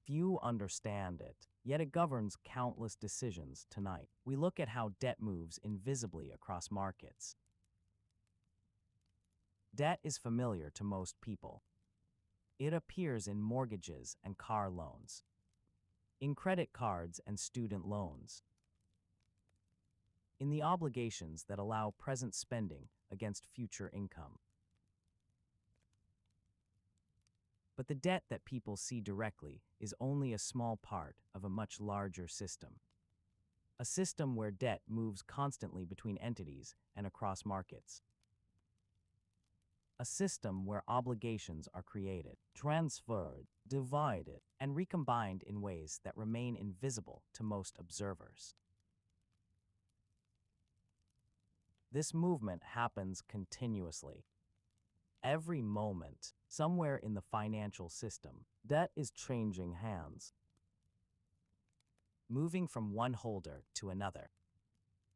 Few understand it, yet it governs countless decisions tonight. We look at how debt moves invisibly across markets. Debt is familiar to most people. It appears in mortgages and car loans, in credit cards and student loans, in the obligations that allow present spending against future income. But the debt that people see directly is only a small part of a much larger system. A system where debt moves constantly between entities and across markets. A system where obligations are created, transferred, divided, and recombined in ways that remain invisible to most observers. This movement happens continuously. Every moment, somewhere in the financial system, debt is changing hands, moving from one holder to another,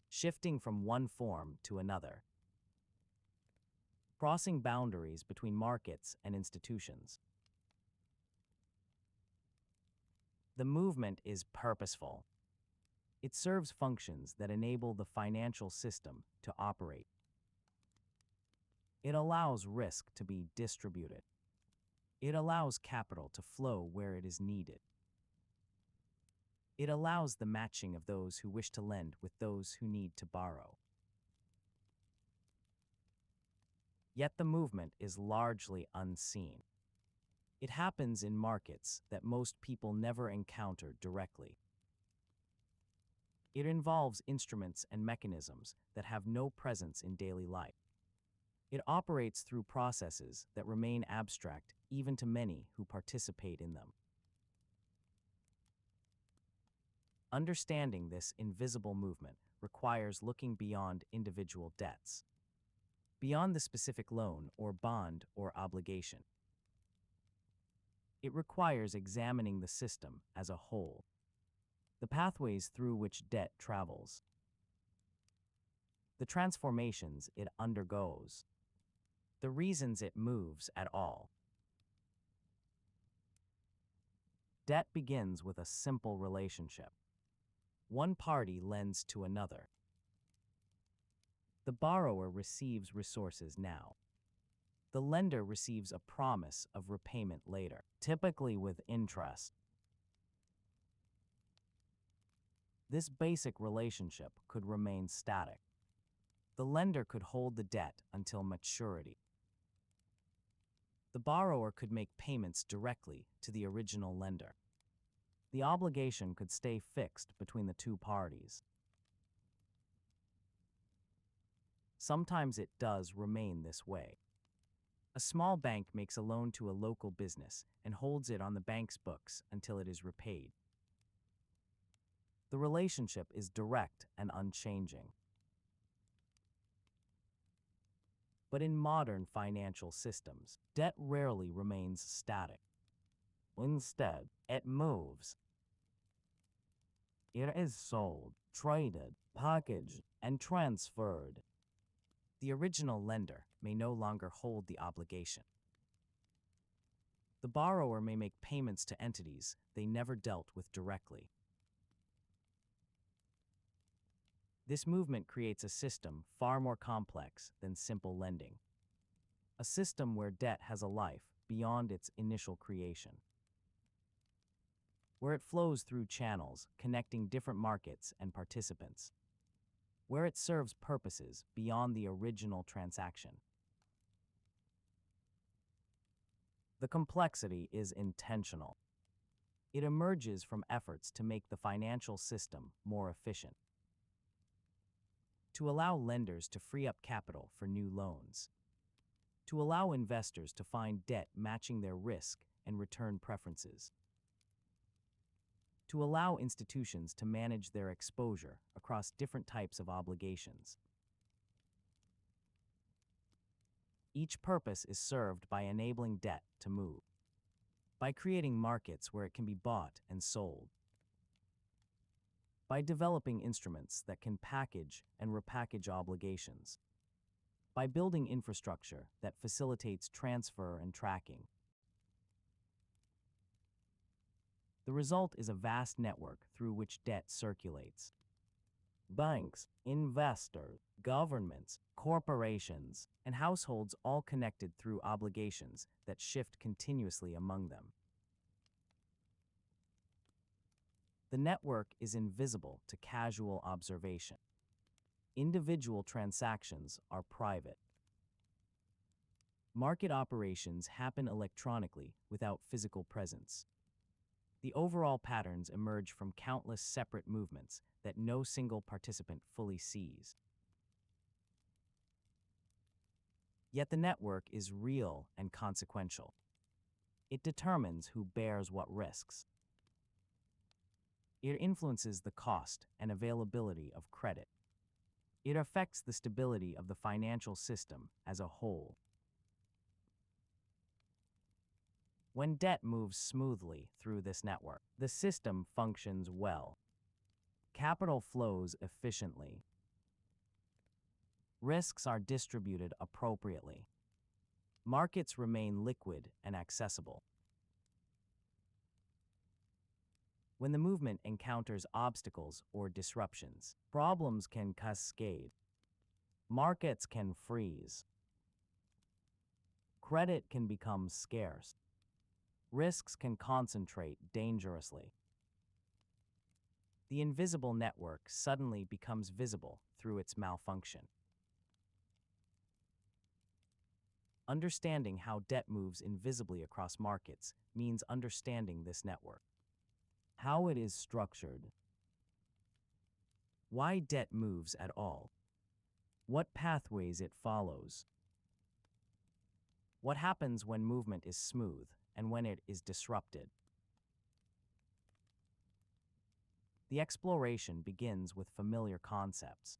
shifting from one form to another, crossing boundaries between markets and institutions. The movement is purposeful. It serves functions that enable the financial system to operate. It allows risk to be distributed. It allows capital to flow where it is needed. It allows the matching of those who wish to lend with those who need to borrow. Yet the movement is largely unseen. It happens in markets that most people never encounter directly. It involves instruments and mechanisms that have no presence in daily life. It operates through processes that remain abstract even to many who participate in them. Understanding this invisible movement requires looking beyond individual debts, beyond the specific loan or bond or obligation. It requires examining the system as a whole, the pathways through which debt travels, the transformations it undergoes, the reasons it moves at all. Debt begins with a simple relationship. One party lends to another. The borrower receives resources now. The lender receives a promise of repayment later, typically with interest. This basic relationship could remain static. The lender could hold the debt until maturity. The borrower could make payments directly to the original lender. The obligation could stay fixed between the two parties. Sometimes it does remain this way. A small bank makes a loan to a local business and holds it on the bank's books until it is repaid. The relationship is direct and unchanging. But in modern financial systems, debt rarely remains static. Instead, it moves. It is sold, traded, packaged, and transferred. The original lender may no longer hold the obligation. The borrower may make payments to entities they never dealt with directly. This movement creates a system far more complex than simple lending. A system where debt has a life beyond its initial creation, where it flows through channels connecting different markets and participants, where it serves purposes beyond the original transaction. The complexity is intentional. It emerges from efforts to make the financial system more efficient, to allow lenders to free up capital for new loans, to allow investors to find debt matching their risk and return preferences, to allow institutions to manage their exposure across different types of obligations. Each purpose is served by enabling debt to move, by creating markets where it can be bought and sold, by developing instruments that can package and repackage obligations, by building infrastructure that facilitates transfer and tracking. The result is a vast network through which debt circulates. Banks, investors, governments, corporations, and households all connected through obligations that shift continuously among them. The network is invisible to casual observation. Individual transactions are private. Market operations happen electronically without physical presence. The overall patterns emerge from countless separate movements that no single participant fully sees. Yet the network is real and consequential. It determines who bears what risks. It influences the cost and availability of credit. It affects the stability of the financial system as a whole. When debt moves smoothly through this network, the system functions well. Capital flows efficiently. Risks are distributed appropriately. Markets remain liquid and accessible. When the movement encounters obstacles or disruptions, problems can cascade. Markets can freeze. Credit can become scarce. Risks can concentrate dangerously. The invisible network suddenly becomes visible through its malfunction. Understanding how debt moves invisibly across markets means understanding this network. How it is structured. Why debt moves at all. What pathways it follows. What happens when movement is smooth and when it is disrupted. The exploration begins with familiar concepts,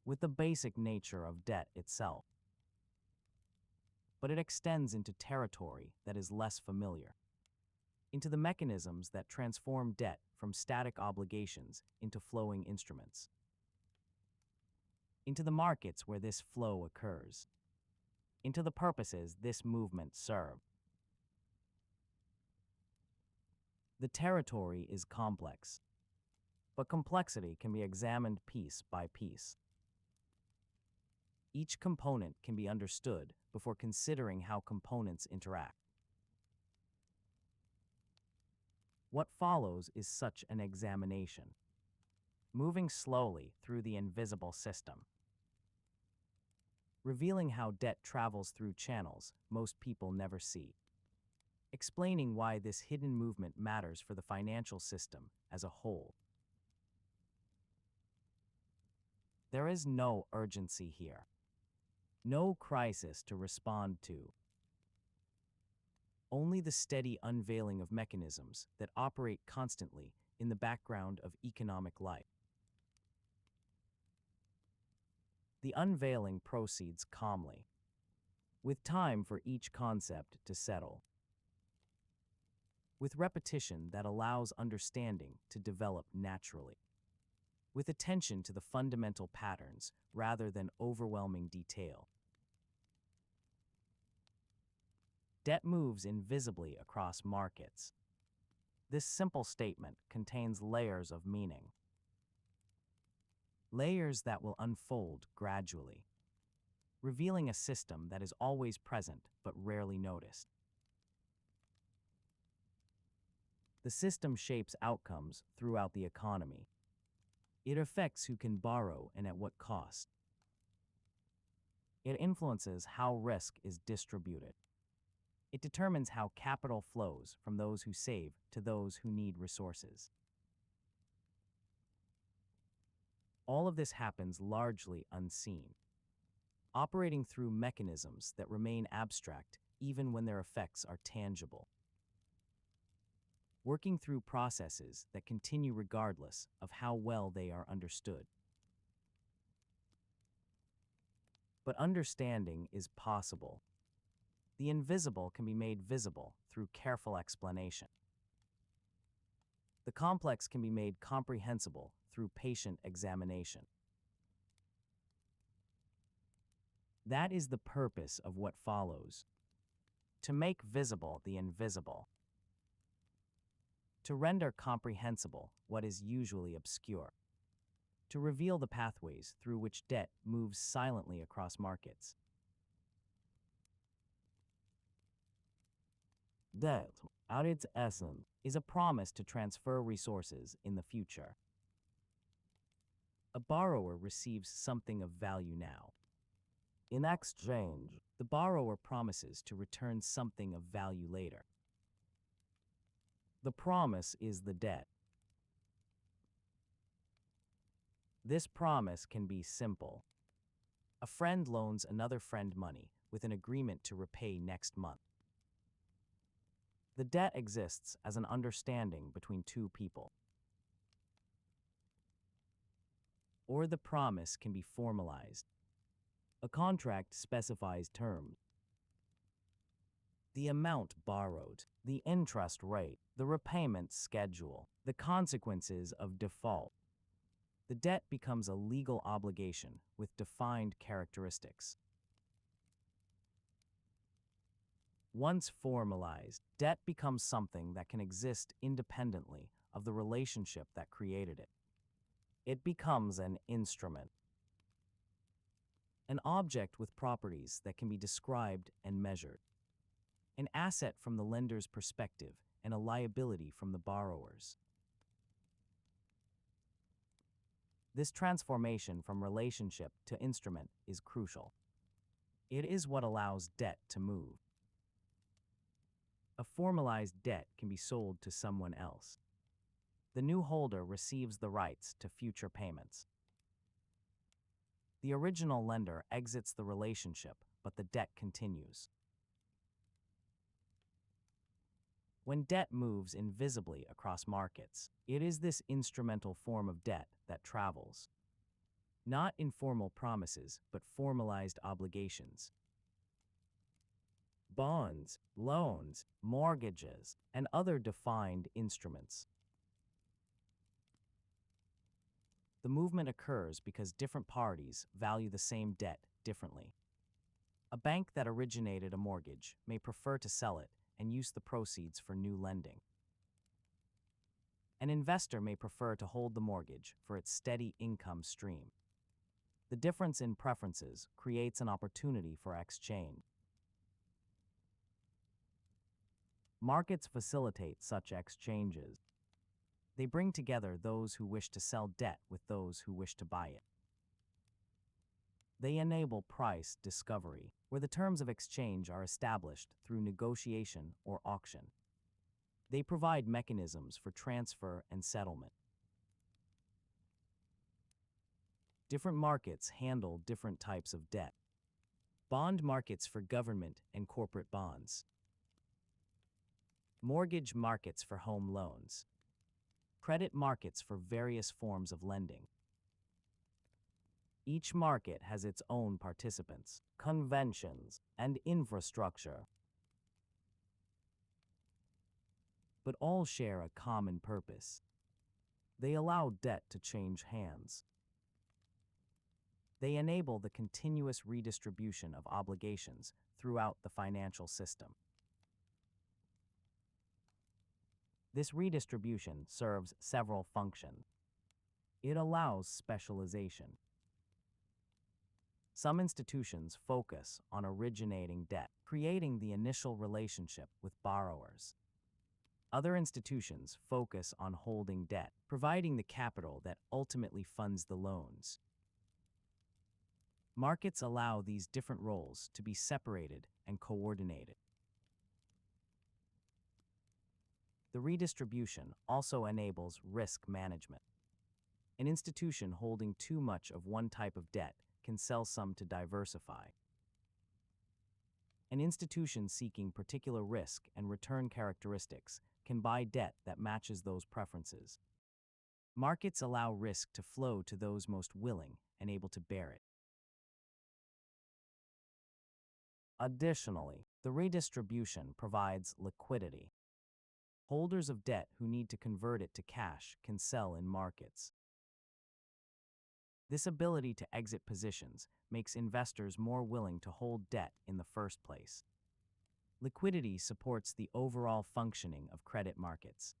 with the basic nature of debt itself. But it extends into territory that is less familiar, into the mechanisms that transform debt from static obligations into flowing instruments, into the markets where this flow occurs, into the purposes this movement serves. The territory is complex, but complexity can be examined piece by piece. Each component can be understood before considering how components interact. What follows is such an examination, moving slowly through the invisible system, revealing how debt travels through channels most people never see, explaining why this hidden movement matters for the financial system as a whole. There is no urgency here, no crisis to respond to, only the steady unveiling of mechanisms that operate constantly in the background of economic life. The unveiling proceeds calmly, with time for each concept to settle, with repetition that allows understanding to develop naturally, with attention to the fundamental patterns rather than overwhelming detail. Debt moves invisibly across markets. This simple statement contains layers of meaning, layers that will unfold gradually, revealing a system that is always present but rarely noticed. The system shapes outcomes throughout the economy. It affects who can borrow and at what cost. It influences how risk is distributed. It determines how capital flows from those who save to those who need resources. All of this happens largely unseen, operating through mechanisms that remain abstract even when their effects are tangible, working through processes that continue regardless of how well they are understood. But understanding is possible. The invisible can be made visible through careful explanation. The complex can be made comprehensible through patient examination. That is the purpose of what follows: to make visible the invisible, to render comprehensible what is usually obscure, to reveal the pathways through which debt moves silently across markets. Debt, at its essence, is a promise to transfer resources in the future. A borrower receives something of value now. In exchange, the borrower promises to return something of value later. The promise is the debt. This promise can be simple. A friend loans another friend money with an agreement to repay next month. The debt exists as an understanding between two people. Or the promise can be formalized. A contract specifies terms, the amount borrowed, the interest rate, the repayment schedule, the consequences of default. The debt becomes a legal obligation with defined characteristics. Once formalized, debt becomes something that can exist independently of the relationship that created it. It becomes an instrument, an object with properties that can be described and measured, an asset from the lender's perspective and a liability from the borrower's. This transformation from relationship to instrument is crucial. It is what allows debt to move. A formalized debt can be sold to someone else. The new holder receives the rights to future payments. The original lender exits the relationship, but the debt continues. When debt moves invisibly across markets, it is this instrumental form of debt that travels. Not informal promises, but formalized obligations. Bonds, loans, mortgages, and other defined instruments. The movement occurs because different parties value the same debt differently. A bank that originated a mortgage may prefer to sell it and use the proceeds for new lending. An investor may prefer to hold the mortgage for its steady income stream. The difference in preferences creates an opportunity for exchange. Markets facilitate such exchanges. They bring together those who wish to sell debt with those who wish to buy it. They enable price discovery, where the terms of exchange are established through negotiation or auction. They provide mechanisms for transfer and settlement. Different markets handle different types of debt. Bond markets for government and corporate bonds. Mortgage markets for home loans. Credit markets for various forms of lending. Each market has its own participants, conventions, and infrastructure, but all share a common purpose. They allow debt to change hands. They enable the continuous redistribution of obligations throughout the financial system. This redistribution serves several functions. It allows specialization. Some institutions focus on originating debt, creating the initial relationship with borrowers. Other institutions focus on holding debt, providing the capital that ultimately funds the loans. Markets allow these different roles to be separated and coordinated. The redistribution also enables risk management. An institution holding too much of one type of debt can sell some to diversify. An institution seeking particular risk and return characteristics can buy debt that matches those preferences. Markets allow risk to flow to those most willing and able to bear it. Additionally, the redistribution provides liquidity. Holders of debt who need to convert it to cash can sell in markets. This ability to exit positions makes investors more willing to hold debt in the first place. Liquidity supports the overall functioning of credit markets.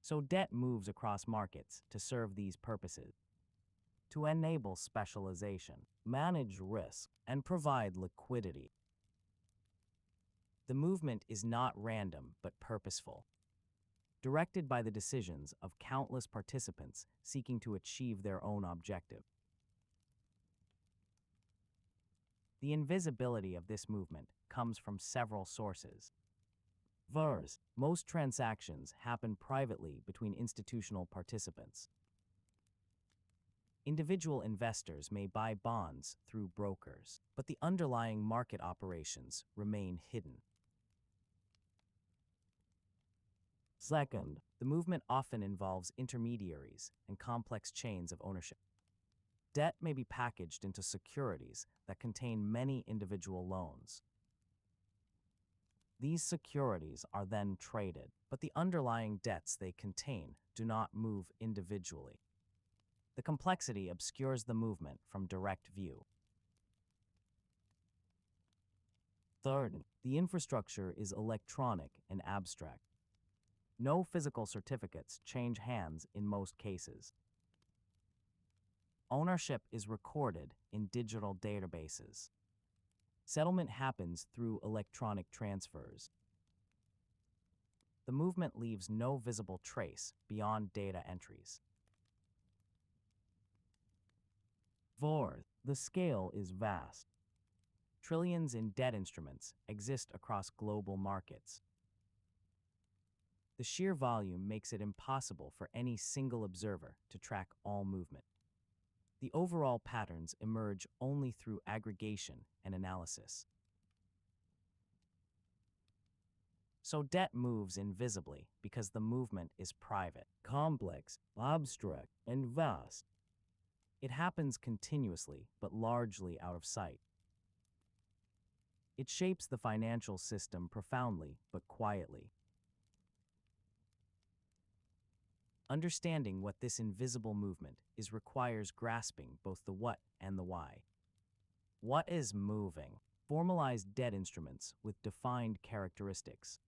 So debt moves across markets to serve these purposes, to enable specialization, manage risk, and provide liquidity. The movement is not random but purposeful, directed by the decisions of countless participants seeking to achieve their own objective. The invisibility of this movement comes from several sources. First, most transactions happen privately between institutional participants. Individual investors may buy bonds through brokers, but the underlying market operations remain hidden. Second, the movement often involves intermediaries and complex chains of ownership. Debt may be packaged into securities that contain many individual loans. These securities are then traded, but the underlying debts they contain do not move individually. The complexity obscures the movement from direct view. Third, the infrastructure is electronic and abstract. No physical certificates change hands in most cases. Ownership is recorded in digital databases. Settlement happens through electronic transfers. The movement leaves no visible trace beyond data entries. Fourth, the scale is vast. Trillions in debt instruments exist across global markets. The sheer volume makes it impossible for any single observer to track all movement. The overall patterns emerge only through aggregation and analysis. So debt moves invisibly because the movement is private, complex, abstract, and vast. It happens continuously, but largely out of sight. It shapes the financial system profoundly, but quietly. Understanding what this invisible movement is requires grasping both the what and the why. What is moving? Formalized debt instruments with defined characteristics.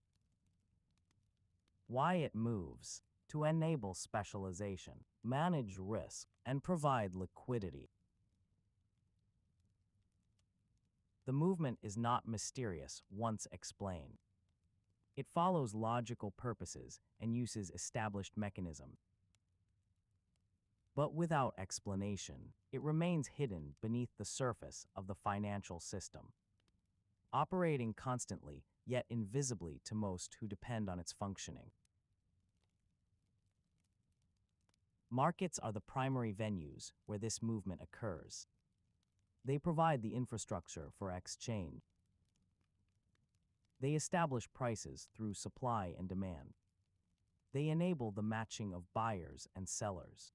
Why it moves? To enable specialization, manage risk, and provide liquidity. The movement is not mysterious once explained. It follows logical purposes and uses established mechanisms. But without explanation, it remains hidden beneath the surface of the financial system, operating constantly yet invisibly to most who depend on its functioning. Markets are the primary venues where this movement occurs. They provide the infrastructure for exchange. They establish prices through supply and demand. They enable the matching of buyers and sellers.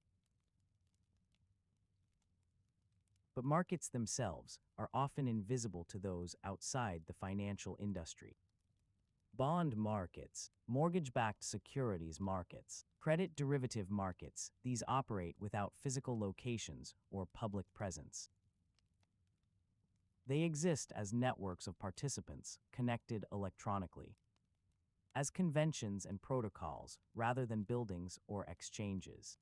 But markets themselves are often invisible to those outside the financial industry. Bond markets, mortgage-backed securities markets, credit derivative markets, these operate without physical locations or public presence. They exist as networks of participants connected electronically, as conventions and protocols rather than buildings or exchanges.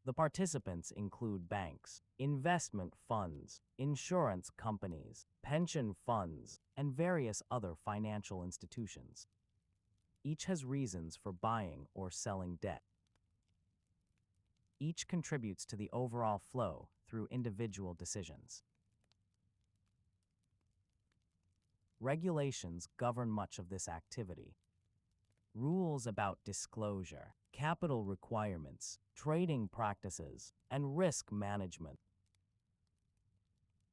The participants include banks, investment funds, insurance companies, pension funds, and various other financial institutions. Each has reasons for buying or selling debt. Each contributes to the overall flow through individual decisions. Regulations govern much of this activity. Rules about disclosure, capital requirements, trading practices, and risk management.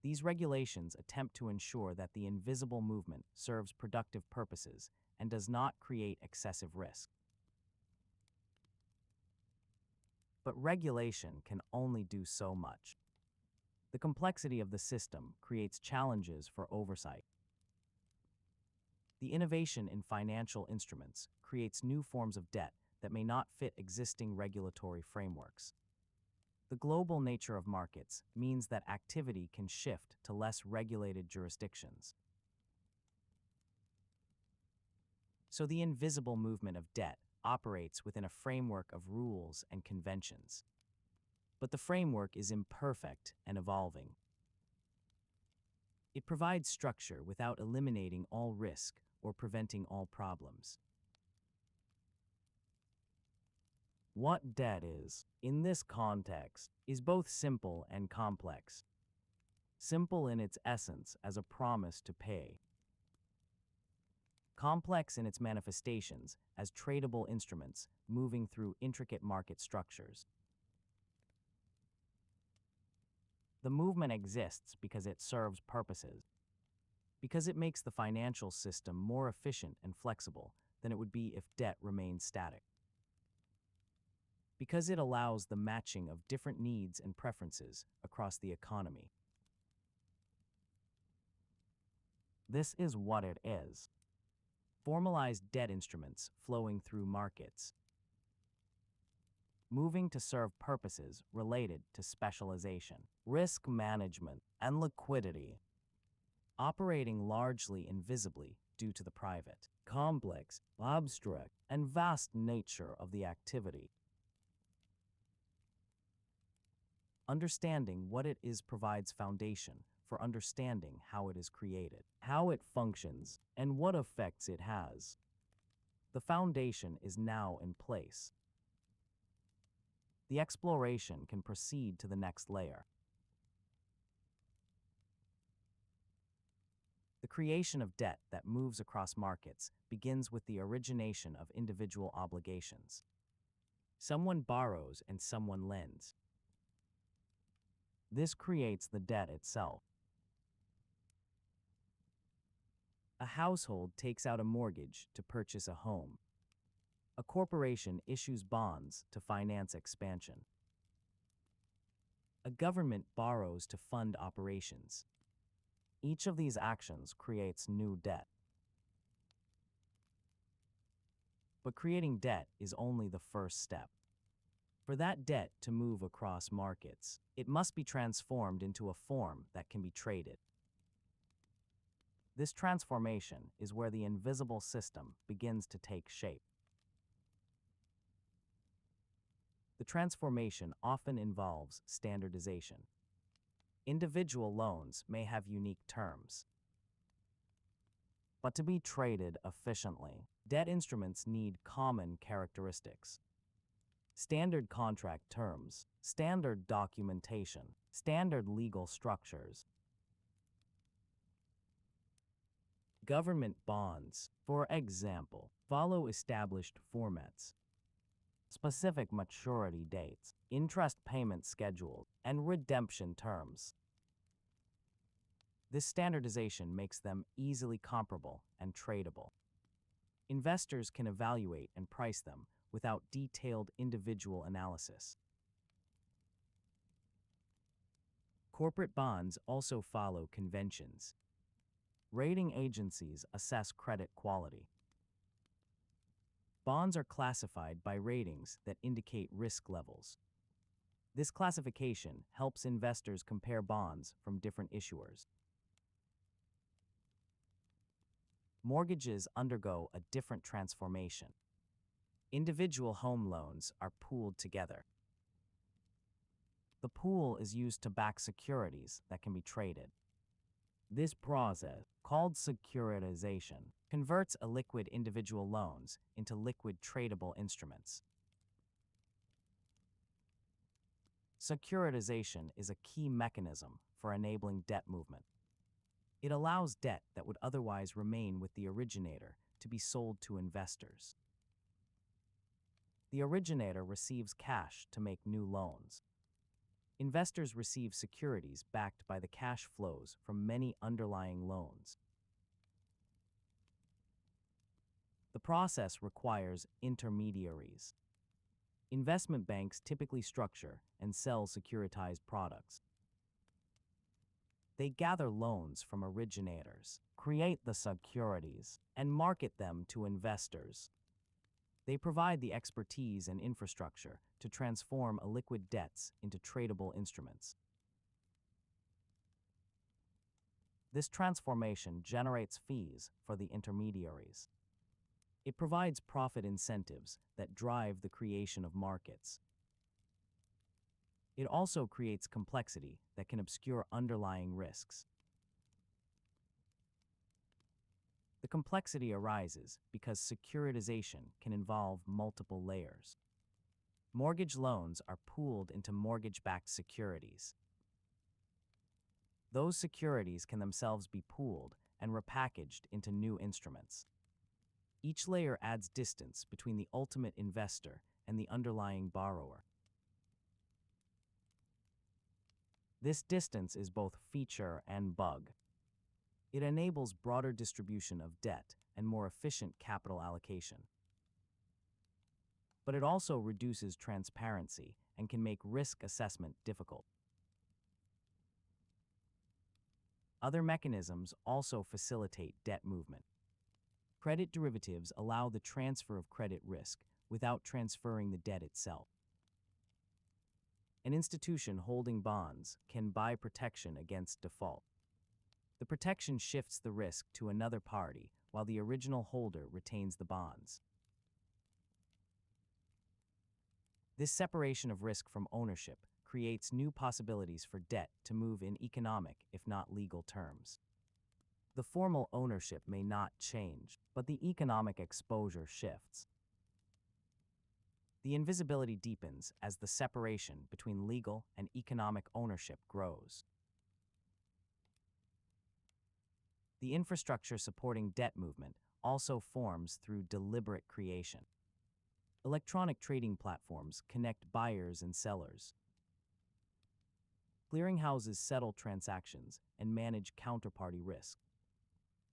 These regulations attempt to ensure that the invisible movement serves productive purposes and does not create excessive risk. But regulation can only do so much. The complexity of the system creates challenges for oversight. The innovation in financial instruments creates new forms of debt that may not fit existing regulatory frameworks. The global nature of markets means that activity can shift to less regulated jurisdictions. So the invisible movement of debt operates within a framework of rules and conventions. But the framework is imperfect and evolving. It provides structure without eliminating all risk or preventing all problems. What debt is, in this context, is both simple and complex. Simple in its essence as a promise to pay. Complex in its manifestations as tradable instruments moving through intricate market structures. The movement exists because it serves purposes, because it makes the financial system more efficient and flexible than it would be if debt remained static, because it allows the matching of different needs and preferences across the economy. This is what it is. Formalized debt instruments flowing through markets, moving to serve purposes related to specialization, risk management, and liquidity, operating largely invisibly due to the private, complex, abstract, and vast nature of the activity. Understanding what it is provides foundation for understanding how it is created, how it functions, and what effects it has. The foundation is now in place. The exploration can proceed to the next layer. The creation of debt that moves across markets begins with the origination of individual obligations. Someone borrows and someone lends. This creates the debt itself. A household takes out a mortgage to purchase a home. A corporation issues bonds to finance expansion. A government borrows to fund operations. Each of these actions creates new debt. But creating debt is only the first step. For that debt to move across markets, it must be transformed into a form that can be traded. This transformation is where the invisible system begins to take shape. The transformation often involves standardization. Individual loans may have unique terms. But to be traded efficiently, debt instruments need common characteristics. Standard contract terms, standard documentation, standard legal structures. Government bonds, for example, follow established formats. Specific maturity dates, interest payment schedules, and redemption terms. This standardization makes them easily comparable and tradable. Investors can evaluate and price them without detailed individual analysis. Corporate bonds also follow conventions. Rating agencies assess credit quality. Bonds are classified by ratings that indicate risk levels. This classification helps investors compare bonds from different issuers. Mortgages undergo a different transformation. Individual home loans are pooled together. The pool is used to back securities that can be traded. This process, called securitization, converts illiquid individual loans into liquid tradable instruments. Securitization is a key mechanism for enabling debt movement. It allows debt that would otherwise remain with the originator to be sold to investors. The originator receives cash to make new loans. Investors receive securities backed by the cash flows from many underlying loans. The process requires intermediaries. Investment banks typically structure and sell securitized products. They gather loans from originators, create the securities, and market them to investors. They provide the expertise and infrastructure to transform illiquid debts into tradable instruments. This transformation generates fees for the intermediaries. It provides profit incentives that drive the creation of markets. It also creates complexity that can obscure underlying risks. The complexity arises because securitization can involve multiple layers. Mortgage loans are pooled into mortgage-backed securities. Those securities can themselves be pooled and repackaged into new instruments. Each layer adds distance between the ultimate investor and the underlying borrower. This distance is both feature and bug. It enables broader distribution of debt and more efficient capital allocation. But it also reduces transparency and can make risk assessment difficult. Other mechanisms also facilitate debt movement. Credit derivatives allow the transfer of credit risk without transferring the debt itself. An institution holding bonds can buy protection against default. The protection shifts the risk to another party while the original holder retains the bonds. This separation of risk from ownership creates new possibilities for debt to move in economic, if not legal, terms. The formal ownership may not change, but the economic exposure shifts. The invisibility deepens as the separation between legal and economic ownership grows. The infrastructure supporting debt movement also forms through deliberate creation. Electronic trading platforms connect buyers and sellers. Clearinghouses settle transactions and manage counterparty risk.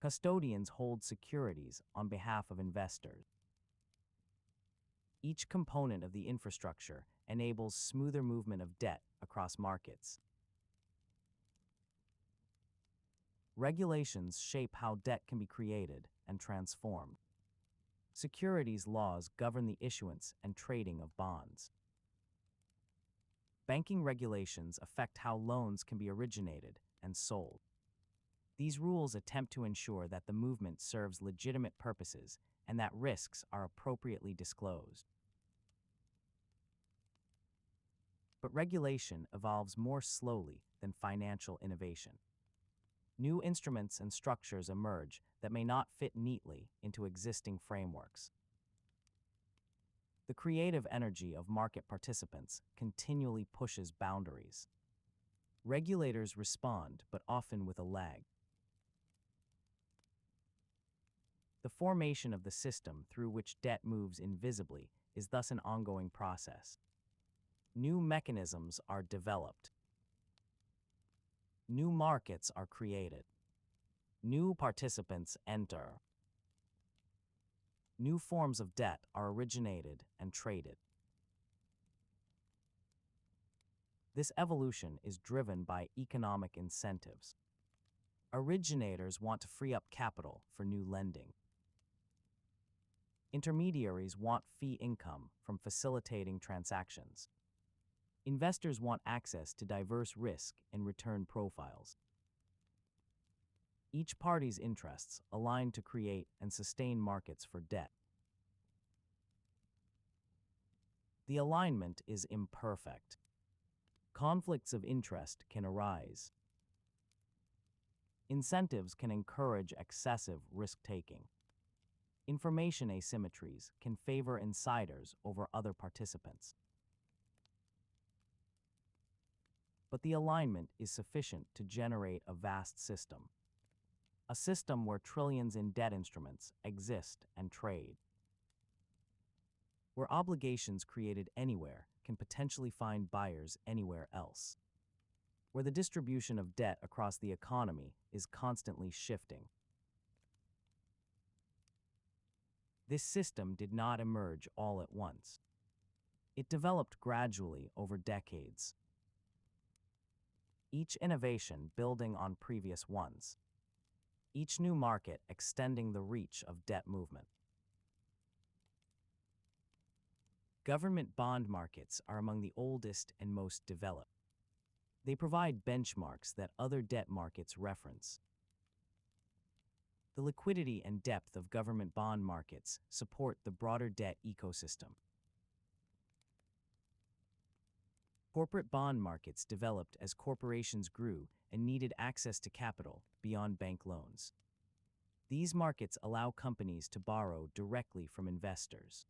Custodians hold securities on behalf of investors. Each component of the infrastructure enables smoother movement of debt across markets. Regulations shape how debt can be created and transformed. Securities laws govern the issuance and trading of bonds. Banking regulations affect how loans can be originated and sold. These rules attempt to ensure that the movement serves legitimate purposes and that risks are appropriately disclosed. But regulation evolves more slowly than financial innovation. New instruments and structures emerge that may not fit neatly into existing frameworks. The creative energy of market participants continually pushes boundaries. Regulators respond, but often with a lag. The formation of the system through which debt moves invisibly is thus an ongoing process. New mechanisms are developed. New markets are created. New participants enter. New forms of debt are originated and traded. This evolution is driven by economic incentives. Originators want to free up capital for new lending. Intermediaries want fee income from facilitating transactions. Investors want access to diverse risk and return profiles. Each party's interests align to create and sustain markets for debt. The alignment is imperfect. Conflicts of interest can arise. Incentives can encourage excessive risk-taking. Information asymmetries can favor insiders over other participants. But the alignment is sufficient to generate a vast system. A system where trillions in debt instruments exist and trade. Where obligations created anywhere can potentially find buyers anywhere else. Where the distribution of debt across the economy is constantly shifting. This system did not emerge all at once. It developed gradually over decades. Each innovation building on previous ones. Each new market extending the reach of debt movement. Government bond markets are among the oldest and most developed. They provide benchmarks that other debt markets reference. The liquidity and depth of government bond markets support the broader debt ecosystem. Corporate bond markets developed as corporations grew and needed access to capital beyond bank loans. These markets allow companies to borrow directly from investors.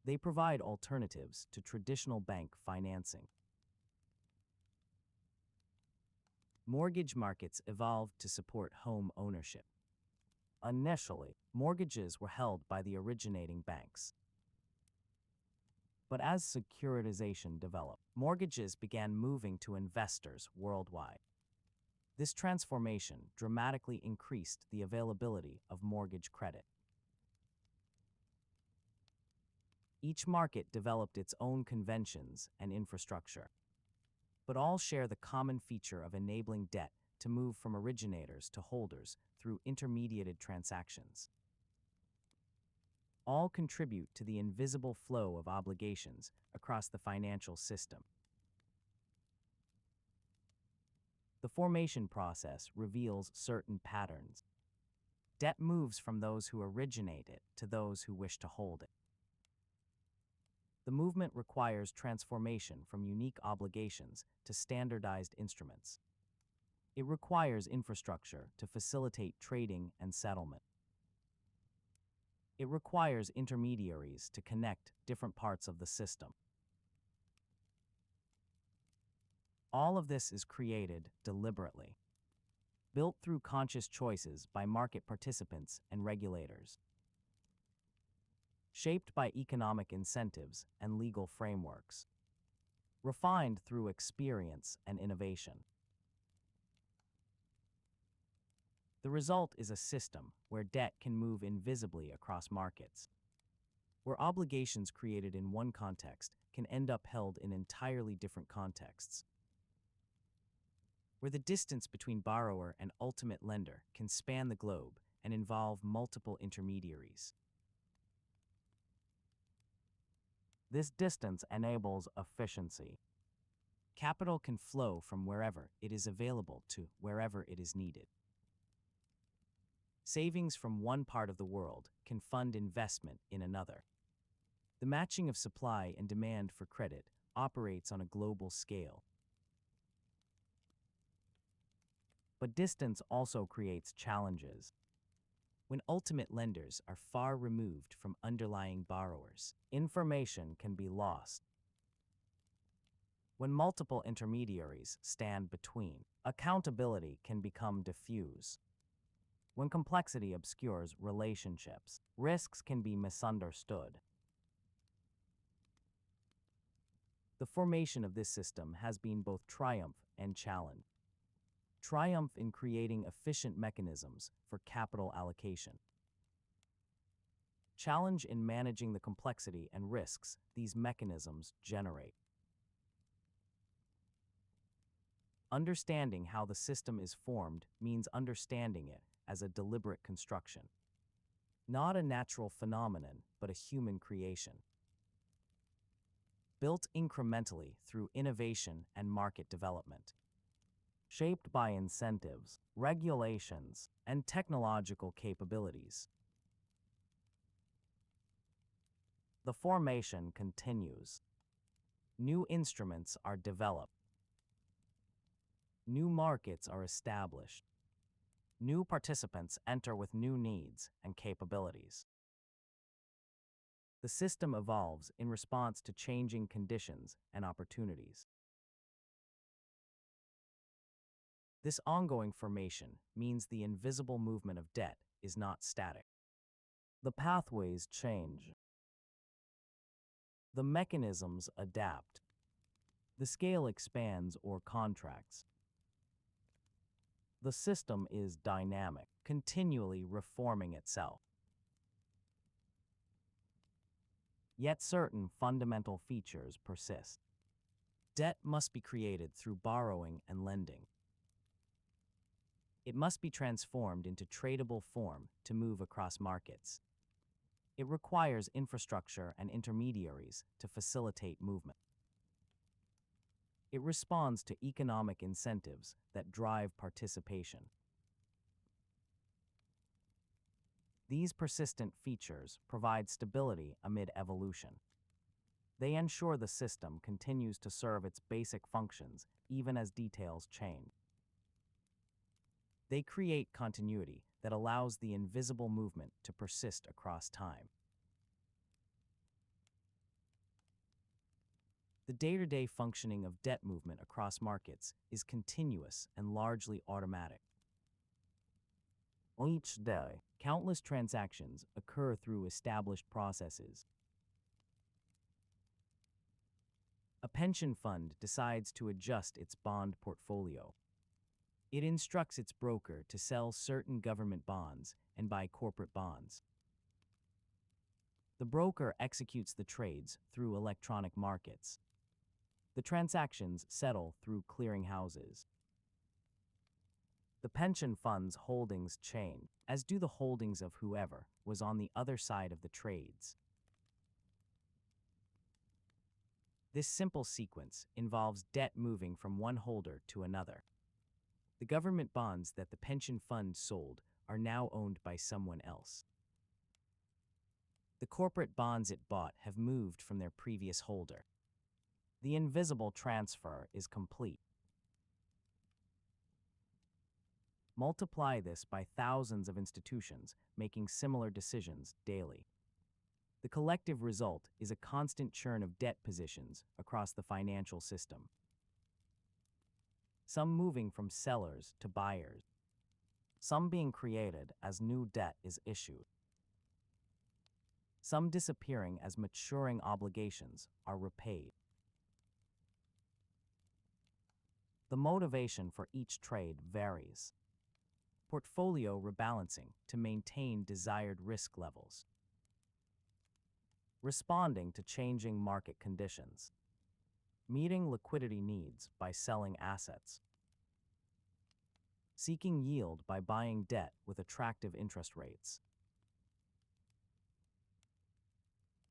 They provide alternatives to traditional bank financing. Mortgage markets evolved to support home ownership. Initially, mortgages were held by the originating banks. But as securitization developed, mortgages began moving to investors worldwide. This transformation dramatically increased the availability of mortgage credit. Each market developed its own conventions and infrastructure, but all share the common feature of enabling debt to move from originators to holders through intermediated transactions. All contribute to the invisible flow of obligations across the financial system. The formation process reveals certain patterns. Debt moves from those who originate it to those who wish to hold it. The movement requires transformation from unique obligations to standardized instruments. It requires infrastructure to facilitate trading and settlement. It requires intermediaries to connect different parts of the system. All of this is created deliberately, built through conscious choices by market participants and regulators, shaped by economic incentives and legal frameworks, refined through experience and innovation. The result is a system where debt can move invisibly across markets, where obligations created in one context can end up held in entirely different contexts, where the distance between borrower and ultimate lender can span the globe and involve multiple intermediaries. This distance enables efficiency. Capital can flow from wherever it is available to wherever it is needed. Savings from one part of the world can fund investment in another. The matching of supply and demand for credit operates on a global scale. But distance also creates challenges. When ultimate lenders are far removed from underlying borrowers, information can be lost. When multiple intermediaries stand between, accountability can become diffuse. When complexity obscures relationships, risks can be misunderstood. The formation of this system has been both triumph and challenge. Triumph in creating efficient mechanisms for capital allocation. Challenge in managing the complexity and risks these mechanisms generate. Understanding how the system is formed means understanding it as a deliberate construction. Not a natural phenomenon, but a human creation. Built incrementally through innovation and market development. Shaped by incentives, regulations, and technological capabilities. The formation continues. New instruments are developed. New markets are established. New participants enter with new needs and capabilities. The system evolves in response to changing conditions and opportunities. This ongoing formation means the invisible movement of debt is not static. The pathways change. The mechanisms adapt. The scale expands or contracts. The system is dynamic, continually reforming itself. Yet certain fundamental features persist. Debt must be created through borrowing and lending. It must be transformed into tradable form to move across markets. It requires infrastructure and intermediaries to facilitate movement. It responds to economic incentives that drive participation. These persistent features provide stability amid evolution. They ensure the system continues to serve its basic functions even as details change. They create continuity that allows the invisible movement to persist across time. The day-to-day functioning of debt movement across markets is continuous and largely automatic. Each day, countless transactions occur through established processes. A pension fund decides to adjust its bond portfolio. It instructs its broker to sell certain government bonds and buy corporate bonds. The broker executes the trades through electronic markets. The transactions settle through clearinghouses. The pension fund's holdings change, as do the holdings of whoever was on the other side of the trades. This simple sequence involves debt moving from one holder to another. The government bonds that the pension fund sold are now owned by someone else. The corporate bonds it bought have moved from their previous holder. The invisible transfer is complete. Multiply this by thousands of institutions making similar decisions daily. The collective result is a constant churn of debt positions across the financial system. Some moving from sellers to buyers. Some being created as new debt is issued. Some disappearing as maturing obligations are repaid. The motivation for each trade varies. Portfolio rebalancing to maintain desired risk levels. Responding to changing market conditions. Meeting liquidity needs by selling assets. Seeking yield by buying debt with attractive interest rates.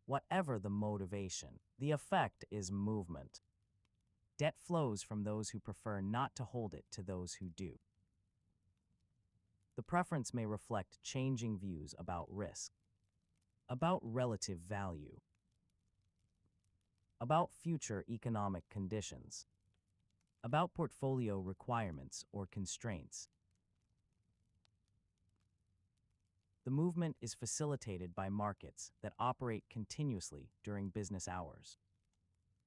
Whatever the motivation, the effect is movement. Debt flows from those who prefer not to hold it to those who do. The preference may reflect changing views about risk, about relative value, about future economic conditions, about portfolio requirements or constraints. The movement is facilitated by markets that operate continuously during business hours.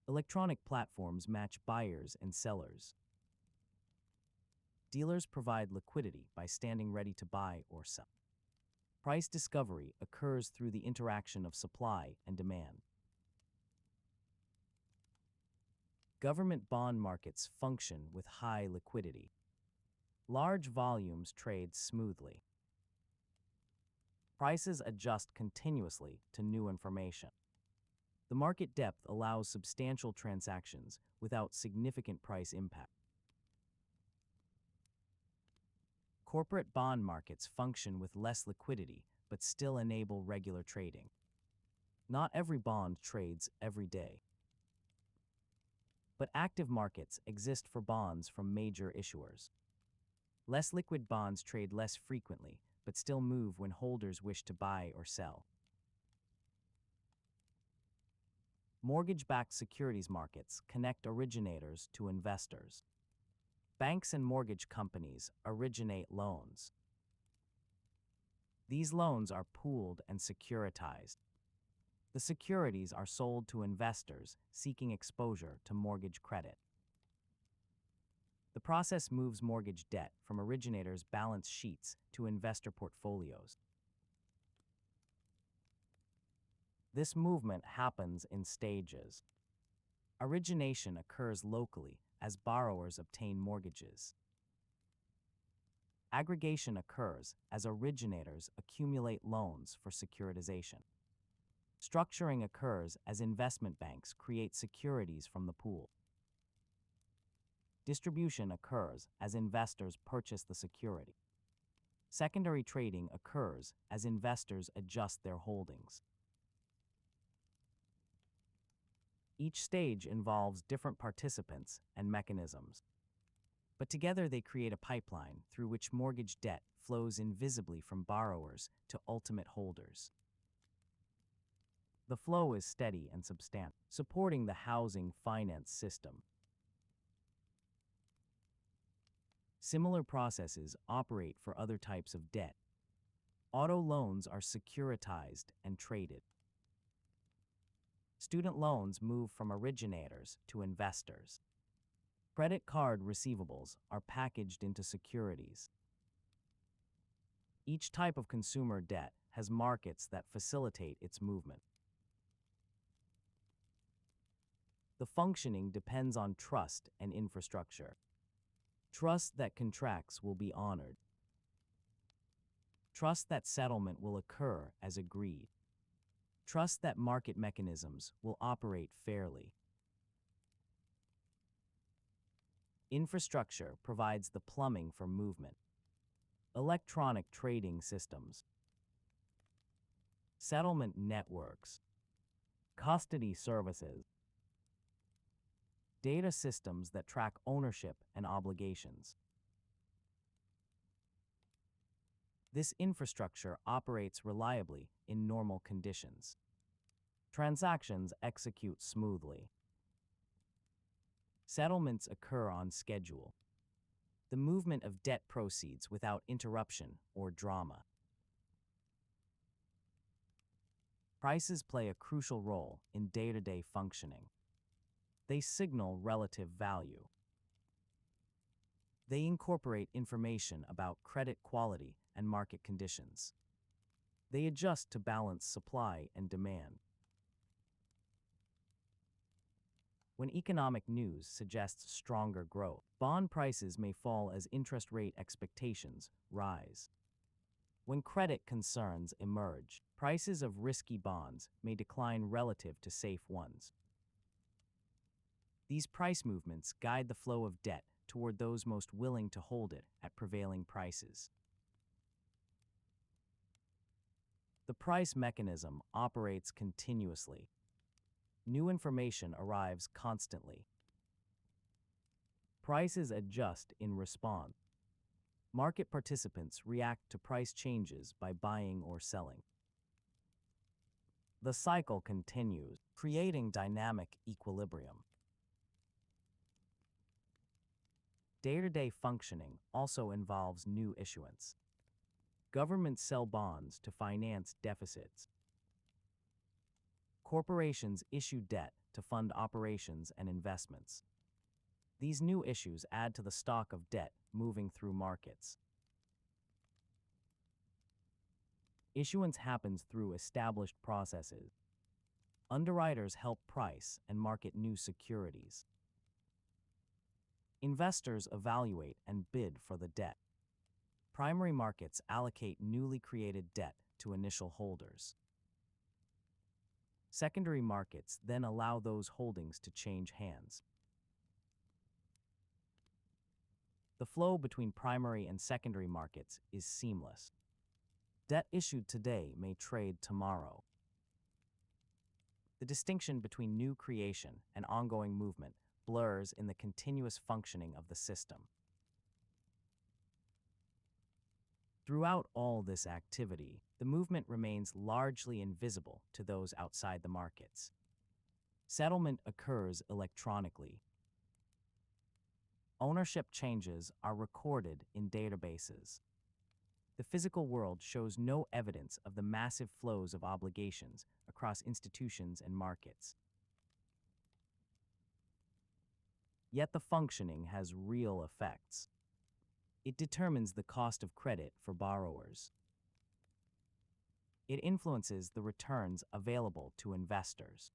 Electronic platforms match buyers and sellers. Dealers provide liquidity by standing ready to buy or sell. Price discovery occurs through the interaction of supply and demand. Government bond markets function with high liquidity. Large volumes trade smoothly. Prices adjust continuously to new information. The market depth allows substantial transactions without significant price impact. Corporate bond markets function with less liquidity but still enable regular trading. Not every bond trades every day. But active markets exist for bonds from major issuers. Less liquid bonds trade less frequently but still move when holders wish to buy or sell. Mortgage-backed securities markets connect originators to investors. Banks and mortgage companies originate loans. These loans are pooled and securitized. The securities are sold to investors seeking exposure to mortgage credit. The process moves mortgage debt from originators' balance sheets to investor portfolios. This movement happens in stages. Origination occurs locally as borrowers obtain mortgages. Aggregation occurs as originators accumulate loans for securitization. Structuring occurs as investment banks create securities from the pool. Distribution occurs as investors purchase the security. Secondary trading occurs as investors adjust their holdings. Each stage involves different participants and mechanisms. But together they create a pipeline through which mortgage debt flows invisibly from borrowers to ultimate holders. The flow is steady and substantial, supporting the housing finance system. Similar processes operate for other types of debt. Auto loans are securitized and traded. Student loans move from originators to investors. Credit card receivables are packaged into securities. Each type of consumer debt has markets that facilitate its movement. The functioning depends on trust and infrastructure. Trust that contracts will be honored. Trust that settlement will occur as agreed. Trust that market mechanisms will operate fairly. Infrastructure provides the plumbing for movement. Electronic trading systems. Settlement networks. Custody services. Data systems that track ownership and obligations. This infrastructure operates reliably in normal conditions. Transactions execute smoothly. Settlements occur on schedule. The movement of debt proceeds without interruption or drama. Prices play a crucial role in day-to-day functioning. They signal relative value. They incorporate information about credit quality and market conditions. They adjust to balance supply and demand. When economic news suggests stronger growth, bond prices may fall as interest rate expectations rise. When credit concerns emerge, prices of risky bonds may decline relative to safe ones. These price movements guide the flow of debt toward those most willing to hold it at prevailing prices. The price mechanism operates continuously. New information arrives constantly. Prices adjust in response. Market participants react to price changes by buying or selling. The cycle continues, creating dynamic equilibrium. Day-to-day functioning also involves new issuance. Governments sell bonds to finance deficits. Corporations issue debt to fund operations and investments. These new issues add to the stock of debt moving through markets. Issuance happens through established processes. Underwriters help price and market new securities. Investors evaluate and bid for the debt. Primary markets allocate newly created debt to initial holders. Secondary markets then allow those holdings to change hands. The flow between primary and secondary markets is seamless. Debt issued today may trade tomorrow. The distinction between new creation and ongoing movement blurs in the continuous functioning of the system. Throughout all this activity, the movement remains largely invisible to those outside the markets. Settlement occurs electronically. Ownership changes are recorded in databases. The physical world shows no evidence of the massive flows of obligations across institutions and markets. Yet the functioning has real effects. It determines the cost of credit for borrowers. It influences the returns available to investors.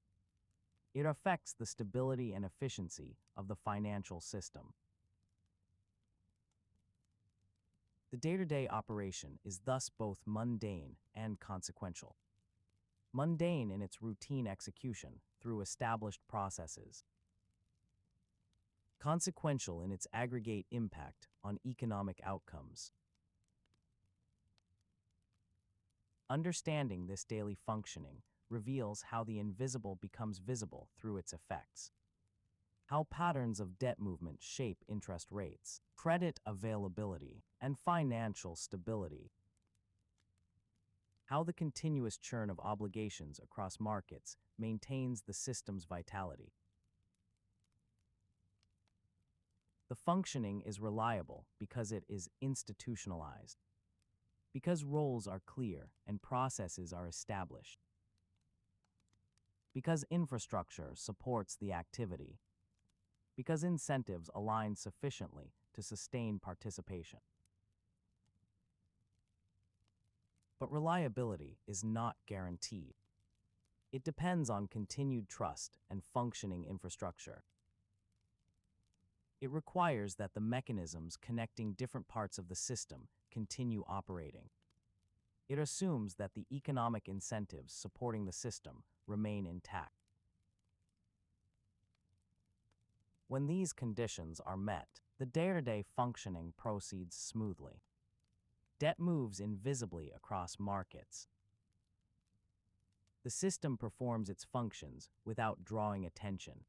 It affects the stability and efficiency of the financial system. The day-to-day operation is thus both mundane and consequential. Mundane in its routine execution through established processes. Consequential in its aggregate impact on economic outcomes. Understanding this daily functioning reveals how the invisible becomes visible through its effects. How patterns of debt movement shape interest rates, credit availability, and financial stability. How the continuous churn of obligations across markets maintains the system's vitality. The functioning is reliable because it is institutionalized, because roles are clear and processes are established, because infrastructure supports the activity, because incentives align sufficiently to sustain participation. But reliability is not guaranteed. It depends on continued trust and functioning infrastructure. It requires that the mechanisms connecting different parts of the system continue operating. It assumes that the economic incentives supporting the system remain intact. When these conditions are met, the day-to-day functioning proceeds smoothly. Debt moves invisibly across markets. The system performs its functions without drawing attention.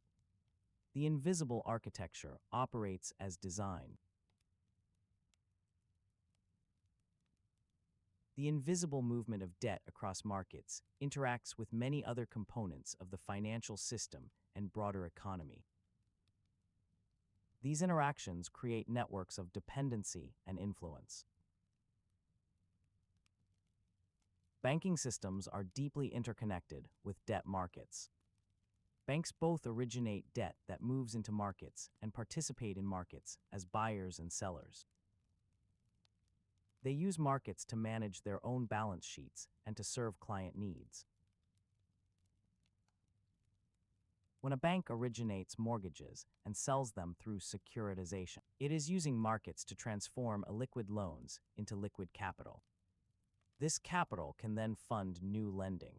The invisible architecture operates as designed. The invisible movement of debt across markets interacts with many other components of the financial system and broader economy. These interactions create networks of dependency and influence. Banking systems are deeply interconnected with debt markets. Banks both originate debt that moves into markets and participate in markets as buyers and sellers. They use markets to manage their own balance sheets and to serve client needs. When a bank originates mortgages and sells them through securitization, it is using markets to transform illiquid loans into liquid capital. This capital can then fund new lending.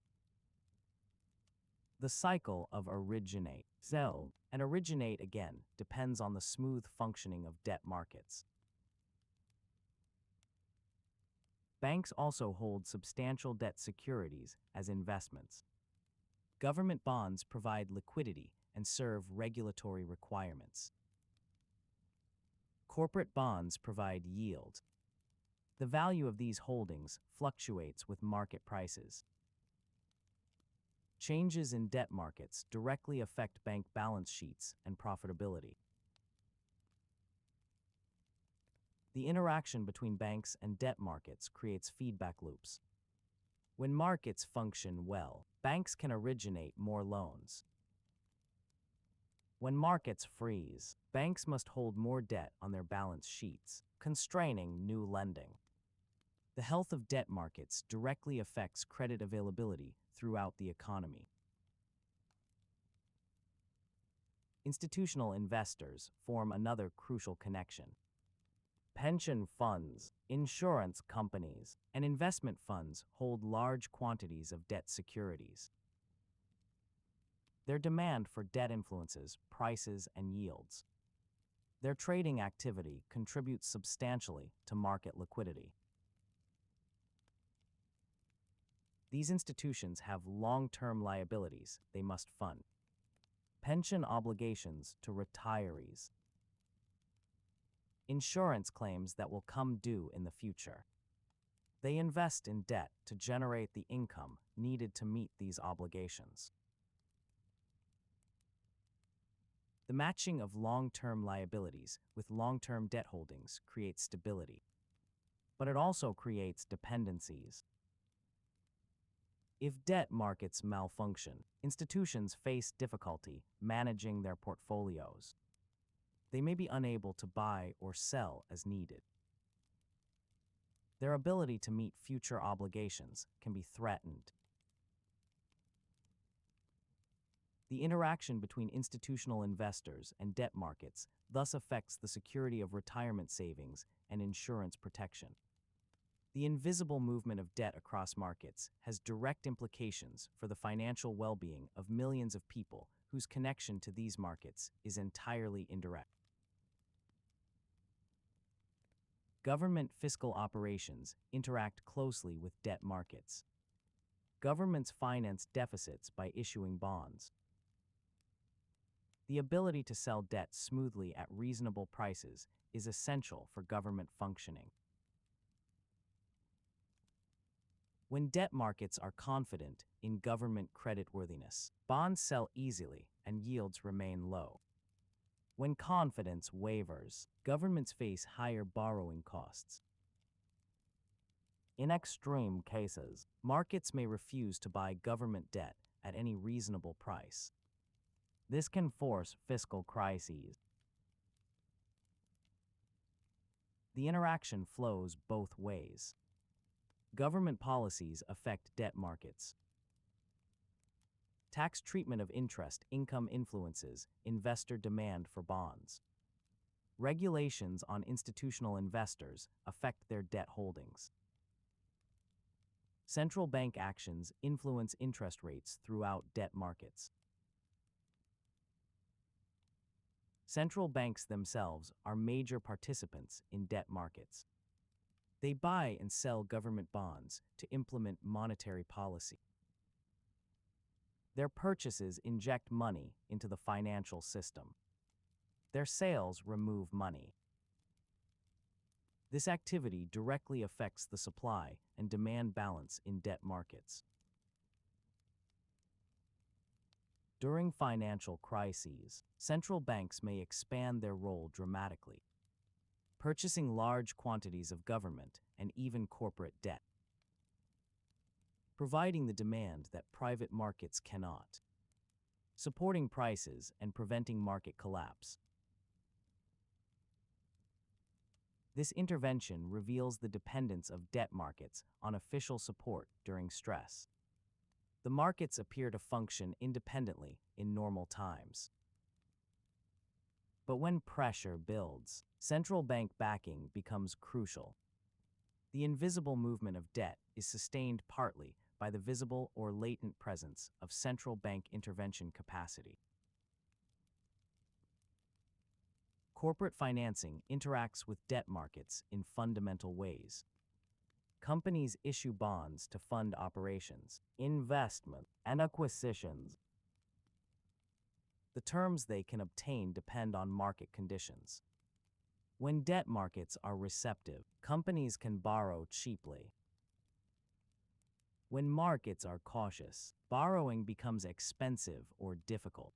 The cycle of originate, sell, and originate again depends on the smooth functioning of debt markets. Banks also hold substantial debt securities as investments. Government bonds provide liquidity and serve regulatory requirements. Corporate bonds provide yield. The value of these holdings fluctuates with market prices. Changes in debt markets directly affect bank balance sheets and profitability. The interaction between banks and debt markets creates feedback loops. When markets function well, banks can originate more loans. When markets freeze, banks must hold more debt on their balance sheets, constraining new lending. The health of debt markets directly affects credit availability throughout the economy. Institutional investors form another crucial connection. Pension funds, insurance companies, and investment funds hold large quantities of debt securities. Their demand for debt influences prices and yields. Their trading activity contributes substantially to market liquidity. These institutions have long-term liabilities they must fund. Pension obligations to retirees. Insurance claims that will come due in the future. They invest in debt to generate the income needed to meet these obligations. The matching of long-term liabilities with long-term debt holdings creates stability, but it also creates dependencies. If debt markets malfunction, institutions face difficulty managing their portfolios. They may be unable to buy or sell as needed. Their ability to meet future obligations can be threatened. The interaction between institutional investors and debt markets thus affects the security of retirement savings and insurance protection. The invisible movement of debt across markets has direct implications for the financial well-being of millions of people whose connection to these markets is entirely indirect. Government fiscal operations interact closely with debt markets. Governments finance deficits by issuing bonds. The ability to sell debt smoothly at reasonable prices is essential for government functioning. When debt markets are confident in government creditworthiness, bonds sell easily and yields remain low. When confidence wavers, governments face higher borrowing costs. In extreme cases, markets may refuse to buy government debt at any reasonable price. This can force fiscal crises. The interaction flows both ways. Government policies affect debt markets. Tax treatment of interest income influences investor demand for bonds. Regulations on institutional investors affect their debt holdings. Central bank actions influence interest rates throughout debt markets. Central banks themselves are major participants in debt markets. They buy and sell government bonds to implement monetary policy. Their purchases inject money into the financial system. Their sales remove money. This activity directly affects the supply and demand balance in debt markets. During financial crises, central banks may expand their role dramatically, purchasing large quantities of government and even corporate debt, providing the demand that private markets cannot, supporting prices and preventing market collapse. This intervention reveals the dependence of debt markets on official support during stress. The markets appear to function independently in normal times. But when pressure builds, central bank backing becomes crucial. The invisible movement of debt is sustained partly by the visible or latent presence of central bank intervention capacity. Corporate financing interacts with debt markets in fundamental ways. Companies issue bonds to fund operations, investment, and acquisitions. The terms they can obtain depend on market conditions. When debt markets are receptive, companies can borrow cheaply. When markets are cautious, borrowing becomes expensive or difficult.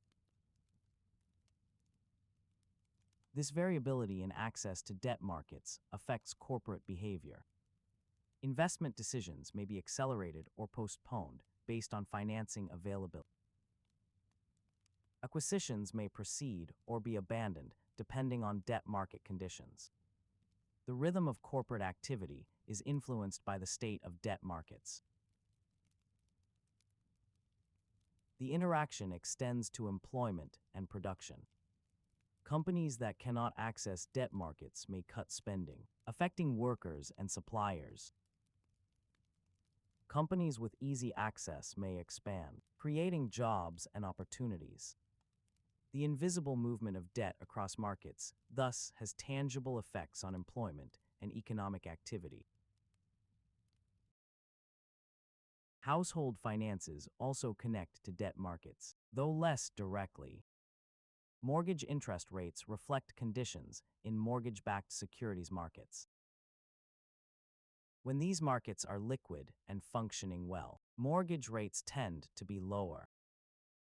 This variability in access to debt markets affects corporate behavior. Investment decisions may be accelerated or postponed based on financing availability. Acquisitions may proceed or be abandoned depending on debt market conditions. The rhythm of corporate activity is influenced by the state of debt markets. The interaction extends to employment and production. Companies that cannot access debt markets may cut spending, affecting workers and suppliers. Companies with easy access may expand, creating jobs and opportunities. The invisible movement of debt across markets thus has tangible effects on employment and economic activity. Household finances also connect to debt markets, though less directly. Mortgage interest rates reflect conditions in mortgage-backed securities markets. When these markets are liquid and functioning well, mortgage rates tend to be lower.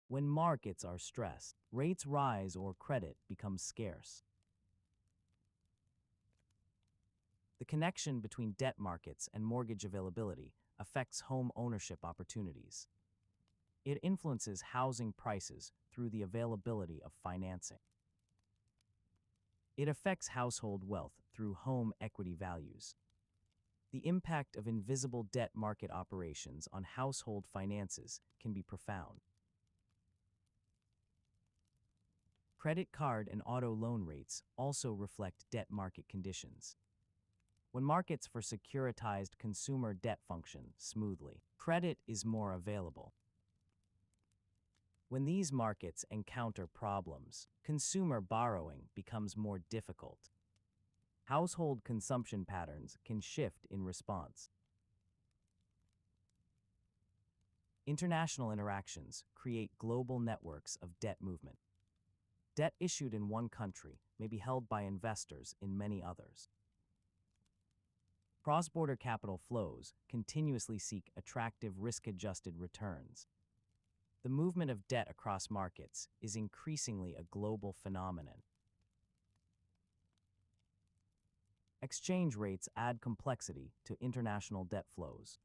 When markets are stressed, rates rise or credit becomes scarce. The connection between debt markets and mortgage availability affects home ownership opportunities. It influences housing prices through the availability of financing. It affects household wealth through home equity values. The impact of invisible debt market operations on household finances can be profound. Credit card and auto loan rates also reflect debt market conditions. When markets for securitized consumer debt function smoothly, credit is more available. When these markets encounter problems, consumer borrowing becomes more difficult. Household consumption patterns can shift in response. International interactions create global networks of debt movement. Debt issued in one country may be held by investors in many others. Cross-border capital flows continuously seek attractive risk-adjusted returns. The movement of debt across markets is increasingly a global phenomenon. Exchange rates add complexity to international debt flows.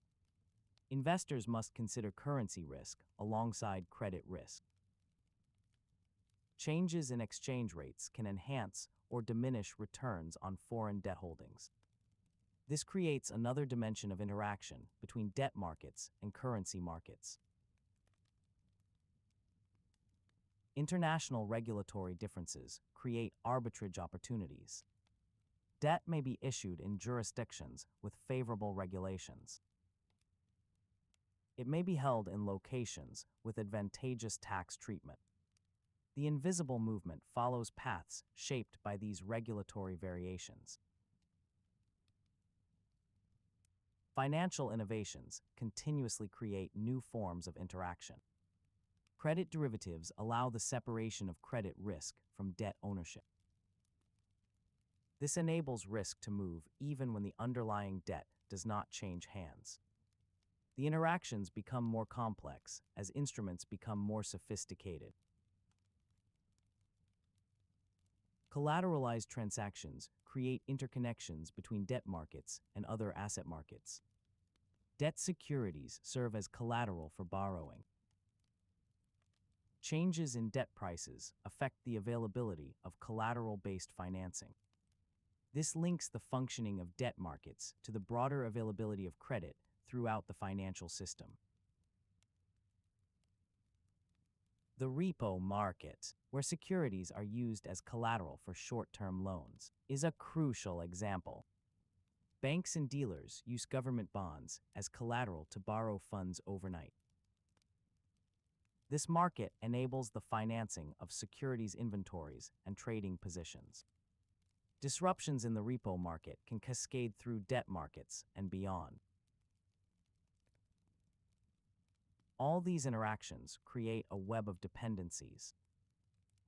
Investors must consider currency risk alongside credit risk. Changes in exchange rates can enhance or diminish returns on foreign debt holdings. This creates another dimension of interaction between debt markets and currency markets. International regulatory differences create arbitrage opportunities. Debt may be issued in jurisdictions with favorable regulations. It may be held in locations with advantageous tax treatment. The invisible movement follows paths shaped by these regulatory variations. Financial innovations continuously create new forms of interaction. Credit derivatives allow the separation of credit risk from debt ownership. This enables risk to move even when the underlying debt does not change hands. The interactions become more complex as instruments become more sophisticated. Collateralized transactions create interconnections between debt markets and other asset markets. Debt securities serve as collateral for borrowing. Changes in debt prices affect the availability of collateral-based financing. This links the functioning of debt markets to the broader availability of credit throughout the financial system. The repo market, where securities are used as collateral for short-term loans, is a crucial example. Banks and dealers use government bonds as collateral to borrow funds overnight. This market enables the financing of securities inventories and trading positions. Disruptions in the repo market can cascade through debt markets and beyond. All these interactions create a web of dependencies.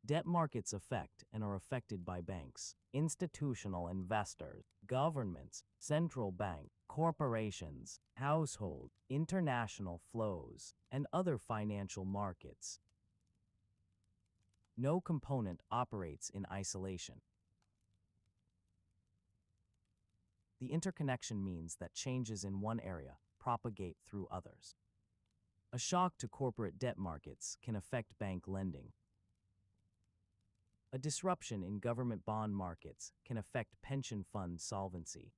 Debt markets affect and are affected by banks, institutional investors, governments, central banks, corporations, households, international flows, and other financial markets. No component operates in isolation. The interconnection means that changes in one area propagate through others. A shock to corporate debt markets can affect bank lending. A disruption in government bond markets can affect pension fund solvency.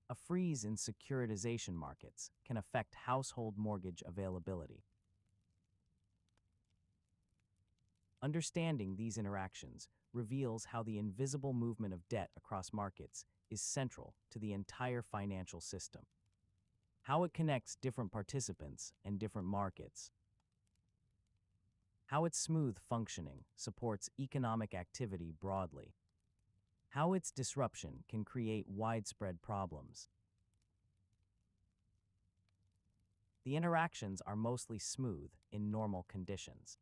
A freeze in securitization markets can affect household mortgage availability. Understanding these interactions reveals how the invisible movement of debt across markets is central to the entire financial system. How it connects different participants and different markets. How its smooth functioning supports economic activity broadly. How its disruption can create widespread problems. The interactions are mostly smooth in normal conditions.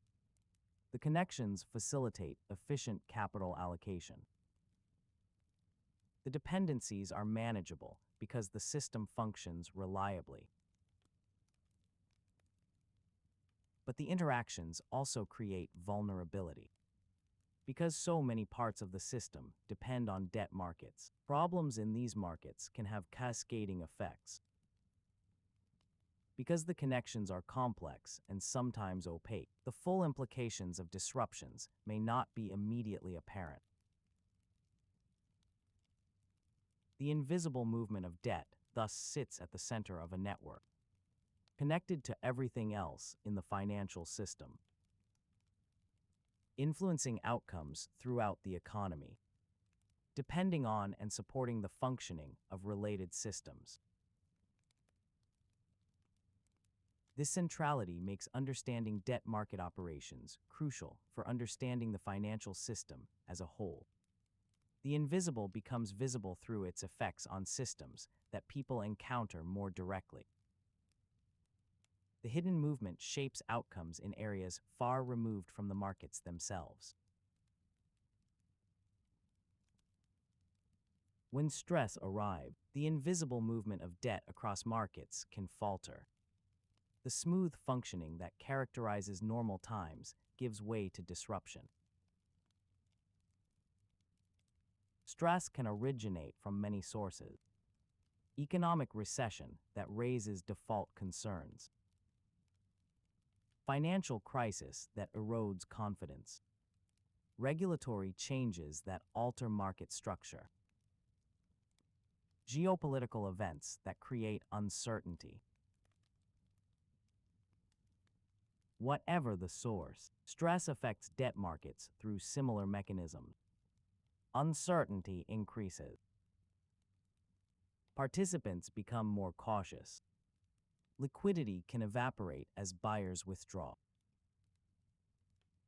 The connections facilitate efficient capital allocation. The dependencies are manageable because the system functions reliably. But the interactions also create vulnerability. Because so many parts of the system depend on debt markets, problems in these markets can have cascading effects. Because the connections are complex and sometimes opaque, the full implications of disruptions may not be immediately apparent. The invisible movement of debt thus sits at the center of a network, connected to everything else in the financial system, influencing outcomes throughout the economy, depending on and supporting the functioning of related systems. This centrality makes understanding debt market operations crucial for understanding the financial system as a whole. The invisible becomes visible through its effects on systems that people encounter more directly. The hidden movement shapes outcomes in areas far removed from the markets themselves. When stress arrives, the invisible movement of debt across markets can falter. The smooth functioning that characterizes normal times gives way to disruption. Stress can originate from many sources. Economic recession that raises default concerns. Financial crisis that erodes confidence. Regulatory changes that alter market structure. Geopolitical events that create uncertainty. Whatever the source, stress affects debt markets through similar mechanisms. Uncertainty increases. Participants become more cautious. Liquidity can evaporate as buyers withdraw.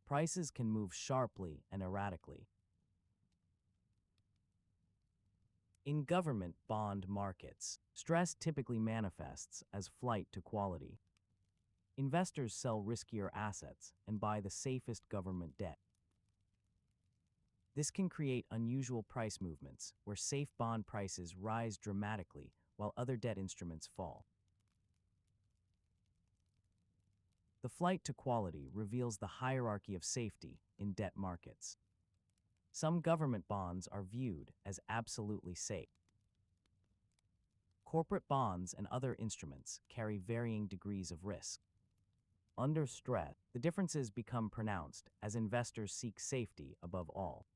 Prices can move sharply and erratically. In government bond markets, stress typically manifests as flight to quality. Investors sell riskier assets and buy the safest government debt. This can create unusual price movements where safe bond prices rise dramatically while other debt instruments fall. The flight to quality reveals the hierarchy of safety in debt markets. Some government bonds are viewed as absolutely safe. Corporate bonds and other instruments carry varying degrees of risk. Under stress, the differences become pronounced as investors seek safety above all.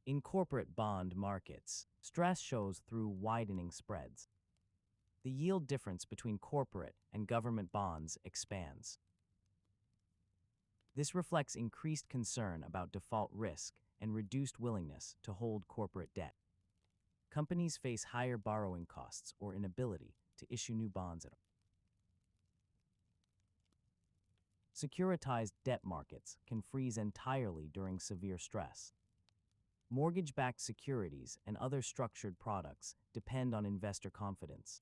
In corporate bond markets, stress shows through widening spreads. The yield difference between corporate and government bonds expands. This reflects increased concern about default risk and reduced willingness to hold corporate debt. Companies face higher borrowing costs or inability to issue new bonds at all. Securitized debt markets can freeze entirely during severe stress. Mortgage-backed securities and other structured products depend on investor confidence.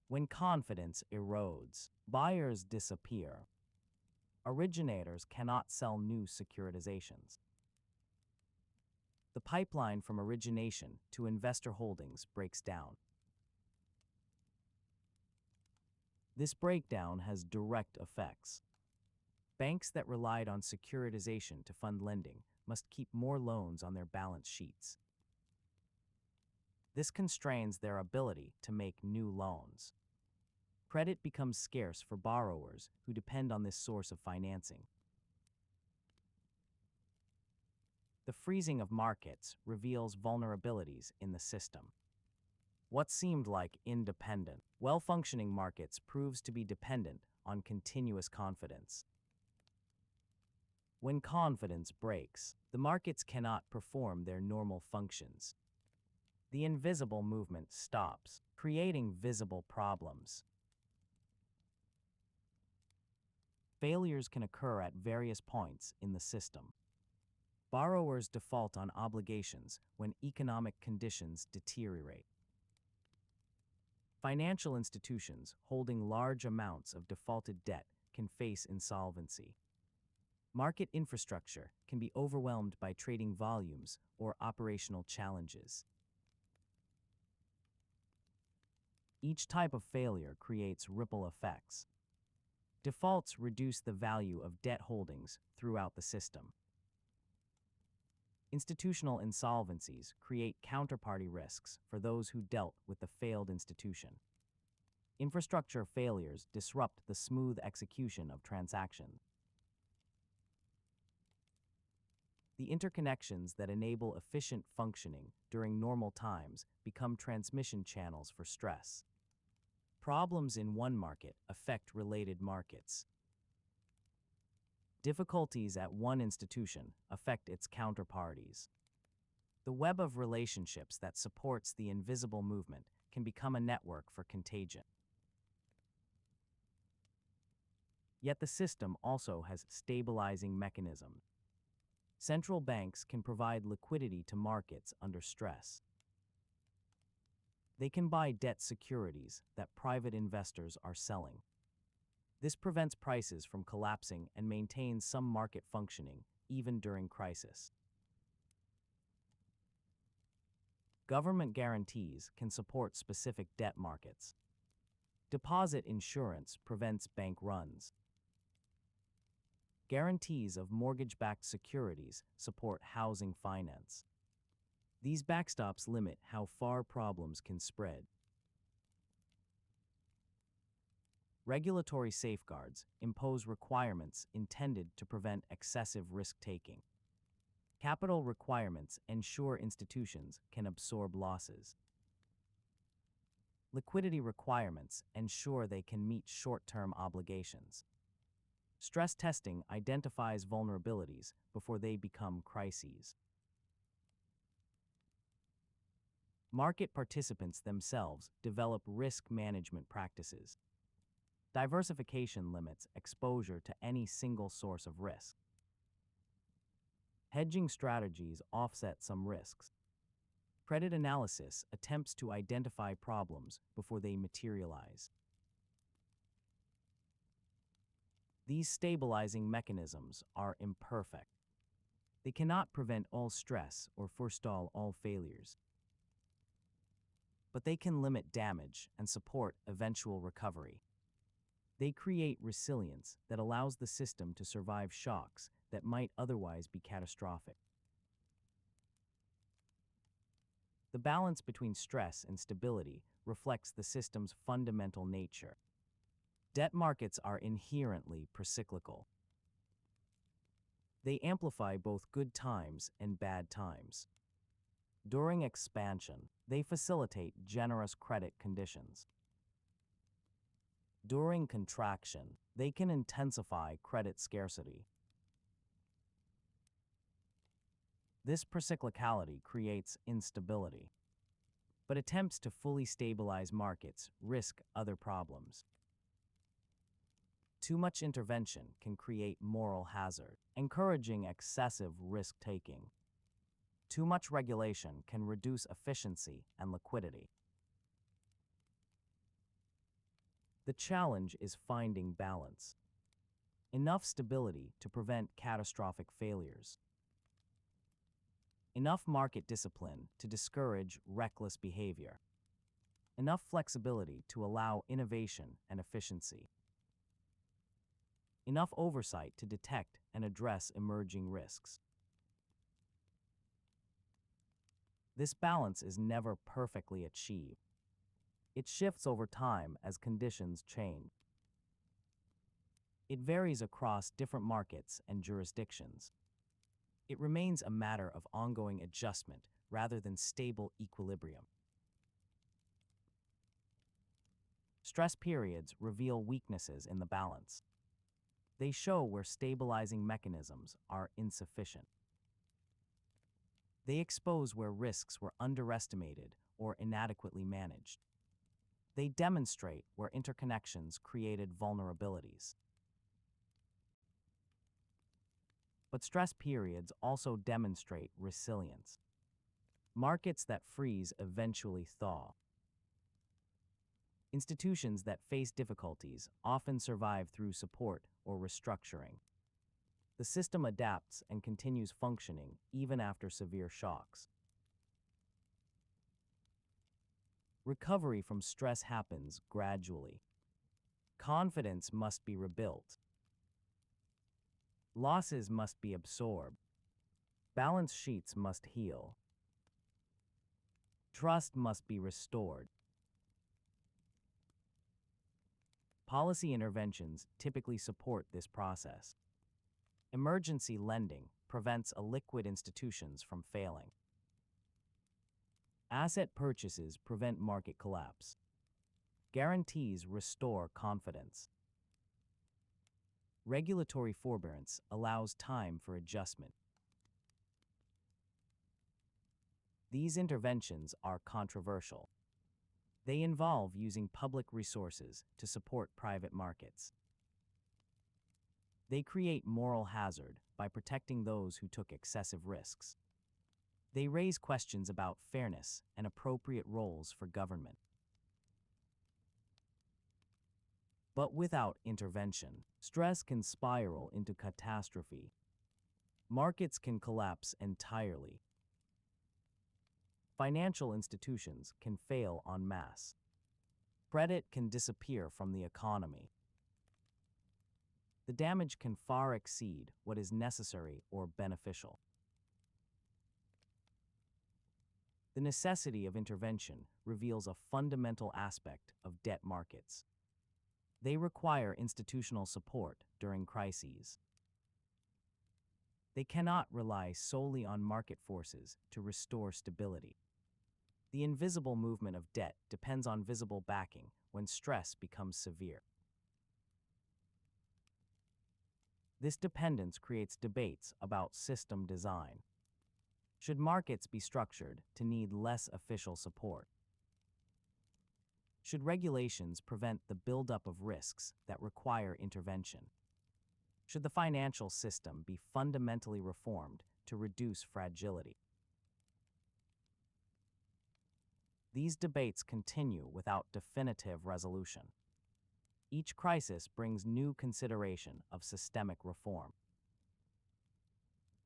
When confidence erodes, buyers disappear. Originators cannot sell new securitizations. The pipeline from origination to investor holdings breaks down. This breakdown has direct effects. Banks that relied on securitization to fund lending must keep more loans on their balance sheets. This constrains their ability to make new loans. Credit becomes scarce for borrowers who depend on this source of financing. The freezing of markets reveals vulnerabilities in the system. What seemed like independent, well-functioning markets proves to be dependent on continuous confidence. When confidence breaks, the markets cannot perform their normal functions. The invisible movement stops, creating visible problems. Failures can occur at various points in the system. Borrowers default on obligations when economic conditions deteriorate. Financial institutions holding large amounts of defaulted debt can face insolvency. Market infrastructure can be overwhelmed by trading volumes or operational challenges. Each type of failure creates ripple effects. Defaults reduce the value of debt holdings throughout the system. Institutional insolvencies create counterparty risks for those who dealt with the failed institution. Infrastructure failures disrupt the smooth execution of transactions. The interconnections that enable efficient functioning during normal times become transmission channels for stress. Problems in one market affect related markets. Difficulties at one institution affect its counterparties. The web of relationships that supports the invisible movement can become a network for contagion. Yet the system also has stabilizing mechanisms. Central banks can provide liquidity to markets under stress. They can buy debt securities that private investors are selling. This prevents prices from collapsing and maintains some market functioning, even during crisis. Government guarantees can support specific debt markets. Deposit insurance prevents bank runs. Guarantees of mortgage-backed securities support housing finance. These backstops limit how far problems can spread. Regulatory safeguards impose requirements intended to prevent excessive risk-taking. Capital requirements ensure institutions can absorb losses. Liquidity requirements ensure they can meet short-term obligations. Stress testing identifies vulnerabilities before they become crises. Market participants themselves develop risk management practices. Diversification limits exposure to any single source of risk. Hedging strategies offset some risks. Credit analysis attempts to identify problems before they materialize. These stabilizing mechanisms are imperfect. They cannot prevent all stress or forestall all failures. But they can limit damage and support eventual recovery. They create resilience that allows the system to survive shocks that might otherwise be catastrophic. The balance between stress and stability reflects the system's fundamental nature. Debt markets are inherently procyclical. They amplify both good times and bad times. During expansion, they facilitate generous credit conditions. During contraction, they can intensify credit scarcity. This procyclicality creates instability. But attempts to fully stabilize markets risk other problems. Too much intervention can create moral hazard, encouraging excessive risk-taking. Too much regulation can reduce efficiency and liquidity. The challenge is finding balance. Enough stability to prevent catastrophic failures. Enough market discipline to discourage reckless behavior. Enough flexibility to allow innovation and efficiency. Enough oversight to detect and address emerging risks. This balance is never perfectly achieved. It shifts over time as conditions change. It varies across different markets and jurisdictions. It remains a matter of ongoing adjustment rather than stable equilibrium. Stress periods reveal weaknesses in the balance. They show where stabilizing mechanisms are insufficient. They expose where risks were underestimated or inadequately managed. They demonstrate where interconnections created vulnerabilities. But stress periods also demonstrate resilience. Markets that freeze eventually thaw. Institutions that face difficulties often survive through support or restructuring. The system adapts and continues functioning even after severe shocks. Recovery from stress happens gradually. Confidence must be rebuilt. Losses must be absorbed. Balance sheets must heal. Trust must be restored. Policy interventions typically support this process. Emergency lending prevents illiquid institutions from failing. Asset purchases prevent market collapse. Guarantees restore confidence. Regulatory forbearance allows time for adjustment. These interventions are controversial. They involve using public resources to support private markets. They create moral hazard by protecting those who took excessive risks. They raise questions about fairness and appropriate roles for government. But without intervention, stress can spiral into catastrophe. Markets can collapse entirely. Financial institutions can fail en masse. Credit can disappear from the economy. The damage can far exceed what is necessary or beneficial. The necessity of intervention reveals a fundamental aspect of debt markets. They require institutional support during crises. They cannot rely solely on market forces to restore stability. The invisible movement of debt depends on visible backing when stress becomes severe. This dependence creates debates about system design. Should markets be structured to need less official support? Should regulations prevent the buildup of risks that require intervention? Should the financial system be fundamentally reformed to reduce fragility? These debates continue without definitive resolution. Each crisis brings new consideration of systemic reform.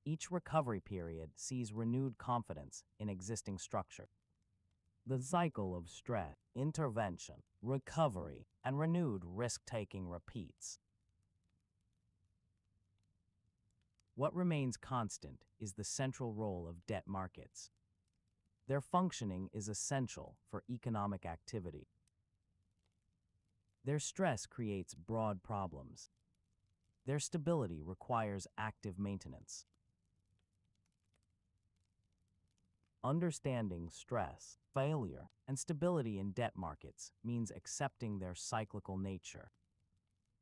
Each recovery period sees renewed confidence in existing structure. The cycle of stress, intervention, recovery, and renewed risk-taking repeats. What remains constant is the central role of debt markets. Their functioning is essential for economic activity. Their stress creates broad problems. Their stability requires active maintenance. Understanding stress, failure, and stability in debt markets means accepting their cyclical nature.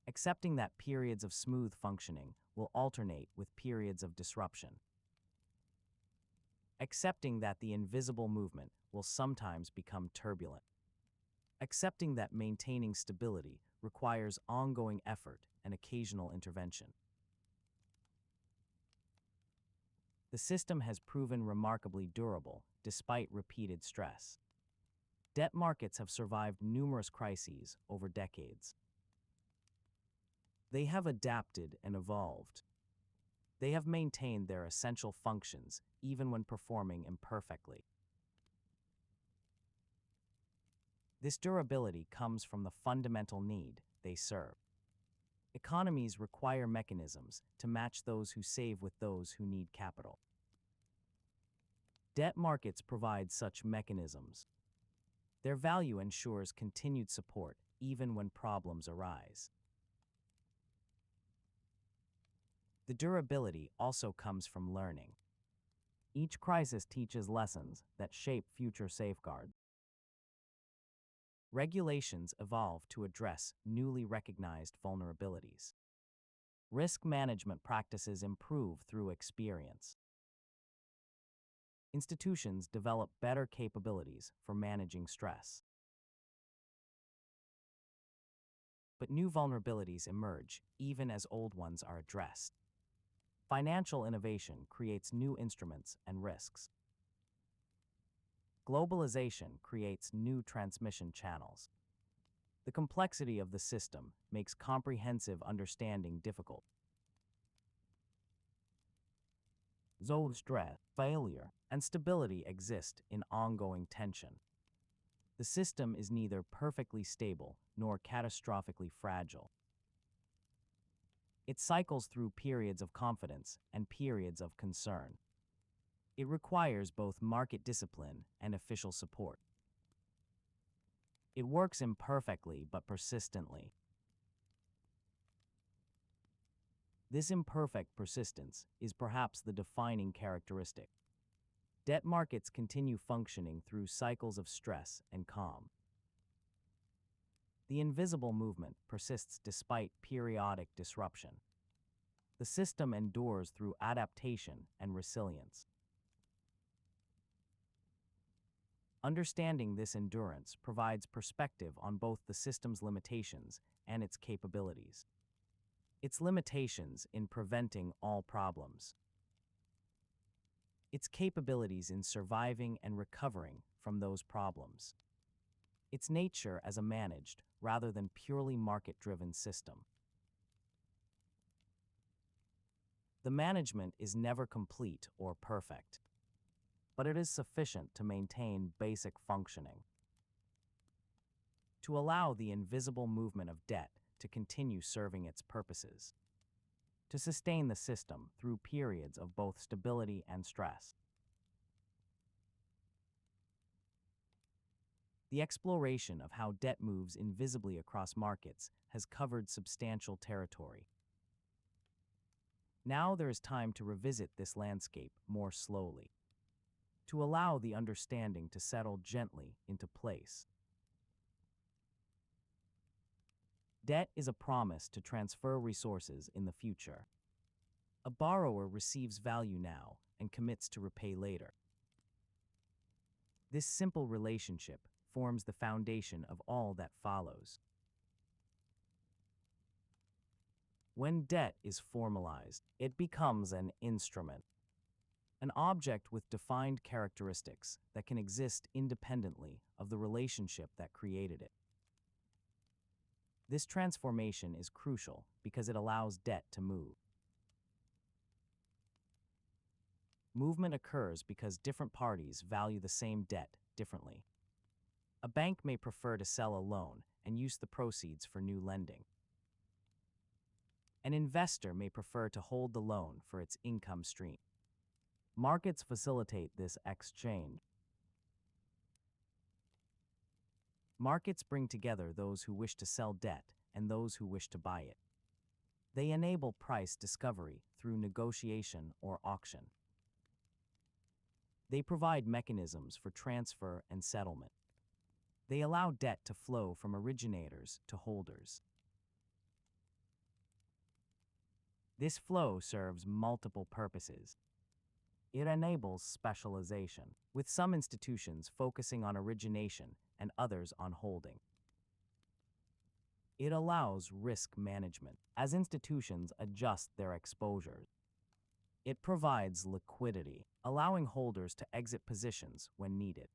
Accepting that periods of smooth functioning will alternate with periods of disruption. Accepting that the invisible movement will sometimes become turbulent. Accepting that maintaining stability requires ongoing effort and occasional intervention. The system has proven remarkably durable despite repeated stress. Debt markets have survived numerous crises over decades. They have adapted and evolved. They have maintained their essential functions even when performing imperfectly. This durability comes from the fundamental need they serve. Economies require mechanisms to match those who save with those who need capital. Debt markets provide such mechanisms. Their value ensures continued support even when problems arise. The durability also comes from learning. Each crisis teaches lessons that shape future safeguards. Regulations evolve to address newly recognized vulnerabilities. Risk management practices improve through experience. Institutions develop better capabilities for managing stress. But new vulnerabilities emerge even as old ones are addressed. Financial innovation creates new instruments and risks. Globalization creates new transmission channels. The complexity of the system makes comprehensive understanding difficult. Though stress, failure, and stability exist in ongoing tension. The system is neither perfectly stable nor catastrophically fragile. It cycles through periods of confidence and periods of concern. It requires both market discipline and official support. It works imperfectly but persistently. This imperfect persistence is perhaps the defining characteristic. Debt markets continue functioning through cycles of stress and calm. The invisible movement persists despite periodic disruption. The system endures through adaptation and resilience. Understanding this endurance provides perspective on both the system's limitations and its capabilities. Its limitations in preventing all problems. Its capabilities in surviving and recovering from those problems. Its nature as a managed, rather than purely market-driven system. The management is never complete or perfect. but it is sufficient to maintain basic functioning. To allow the invisible movement of debt to continue serving its purposes. To sustain the system through periods of both stability and stress. The exploration of how debt moves invisibly across markets has covered substantial territory. Now there is time to revisit this landscape more slowly, to allow the understanding to settle gently into place. Debt is a promise to transfer resources in the future. A borrower receives value now and commits to repay later. This simple relationship forms the foundation of all that follows. When debt is formalized, it becomes an instrument, an object with defined characteristics that can exist independently of the relationship that created it. This transformation is crucial because it allows debt to move. Movement occurs because different parties value the same debt differently. A bank may prefer to sell a loan and use the proceeds for new lending. An investor may prefer to hold the loan for its income stream. Markets facilitate this exchange. Markets bring together those who wish to sell debt and those who wish to buy it. They enable price discovery through negotiation or auction. They provide mechanisms for transfer and settlement. They allow debt to flow from originators to holders. This flow serves multiple purposes. It enables specialization, with some institutions focusing on origination and others on holding. It allows risk management, as institutions adjust their exposures. It provides liquidity, allowing holders to exit positions when needed.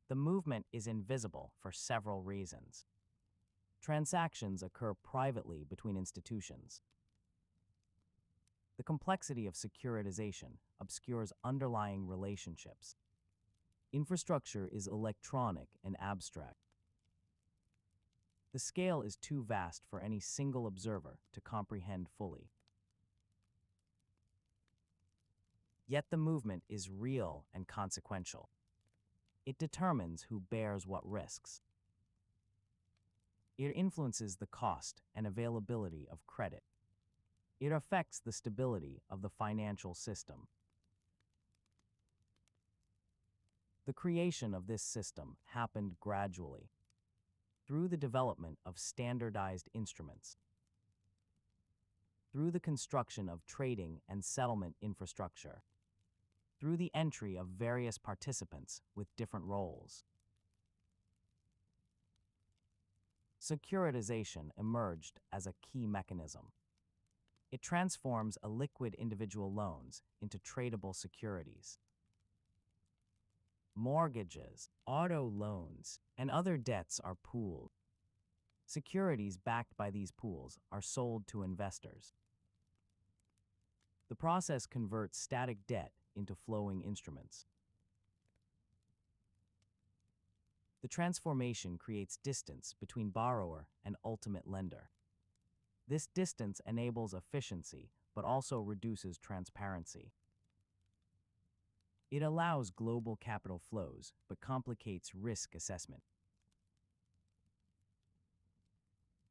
The movement is invisible for several reasons. Transactions occur privately between institutions. The complexity of securitization obscures underlying relationships. Infrastructure is electronic and abstract. The scale is too vast for any single observer to comprehend fully. Yet the movement is real and consequential. It determines who bears what risks. It influences the cost and availability of credit. It affects the stability of the financial system. The creation of this system happened gradually, through the development of standardized instruments, through the construction of trading and settlement infrastructure, through the entry of various participants with different roles. Securitization emerged as a key mechanism. It transforms illiquid individual loans into tradable securities. Mortgages, auto loans, and other debts are pooled. Securities backed by these pools are sold to investors. The process converts static debt into flowing instruments. The transformation creates distance between borrower and ultimate lender. This distance enables efficiency, but also reduces transparency. It allows global capital flows, but complicates risk assessment.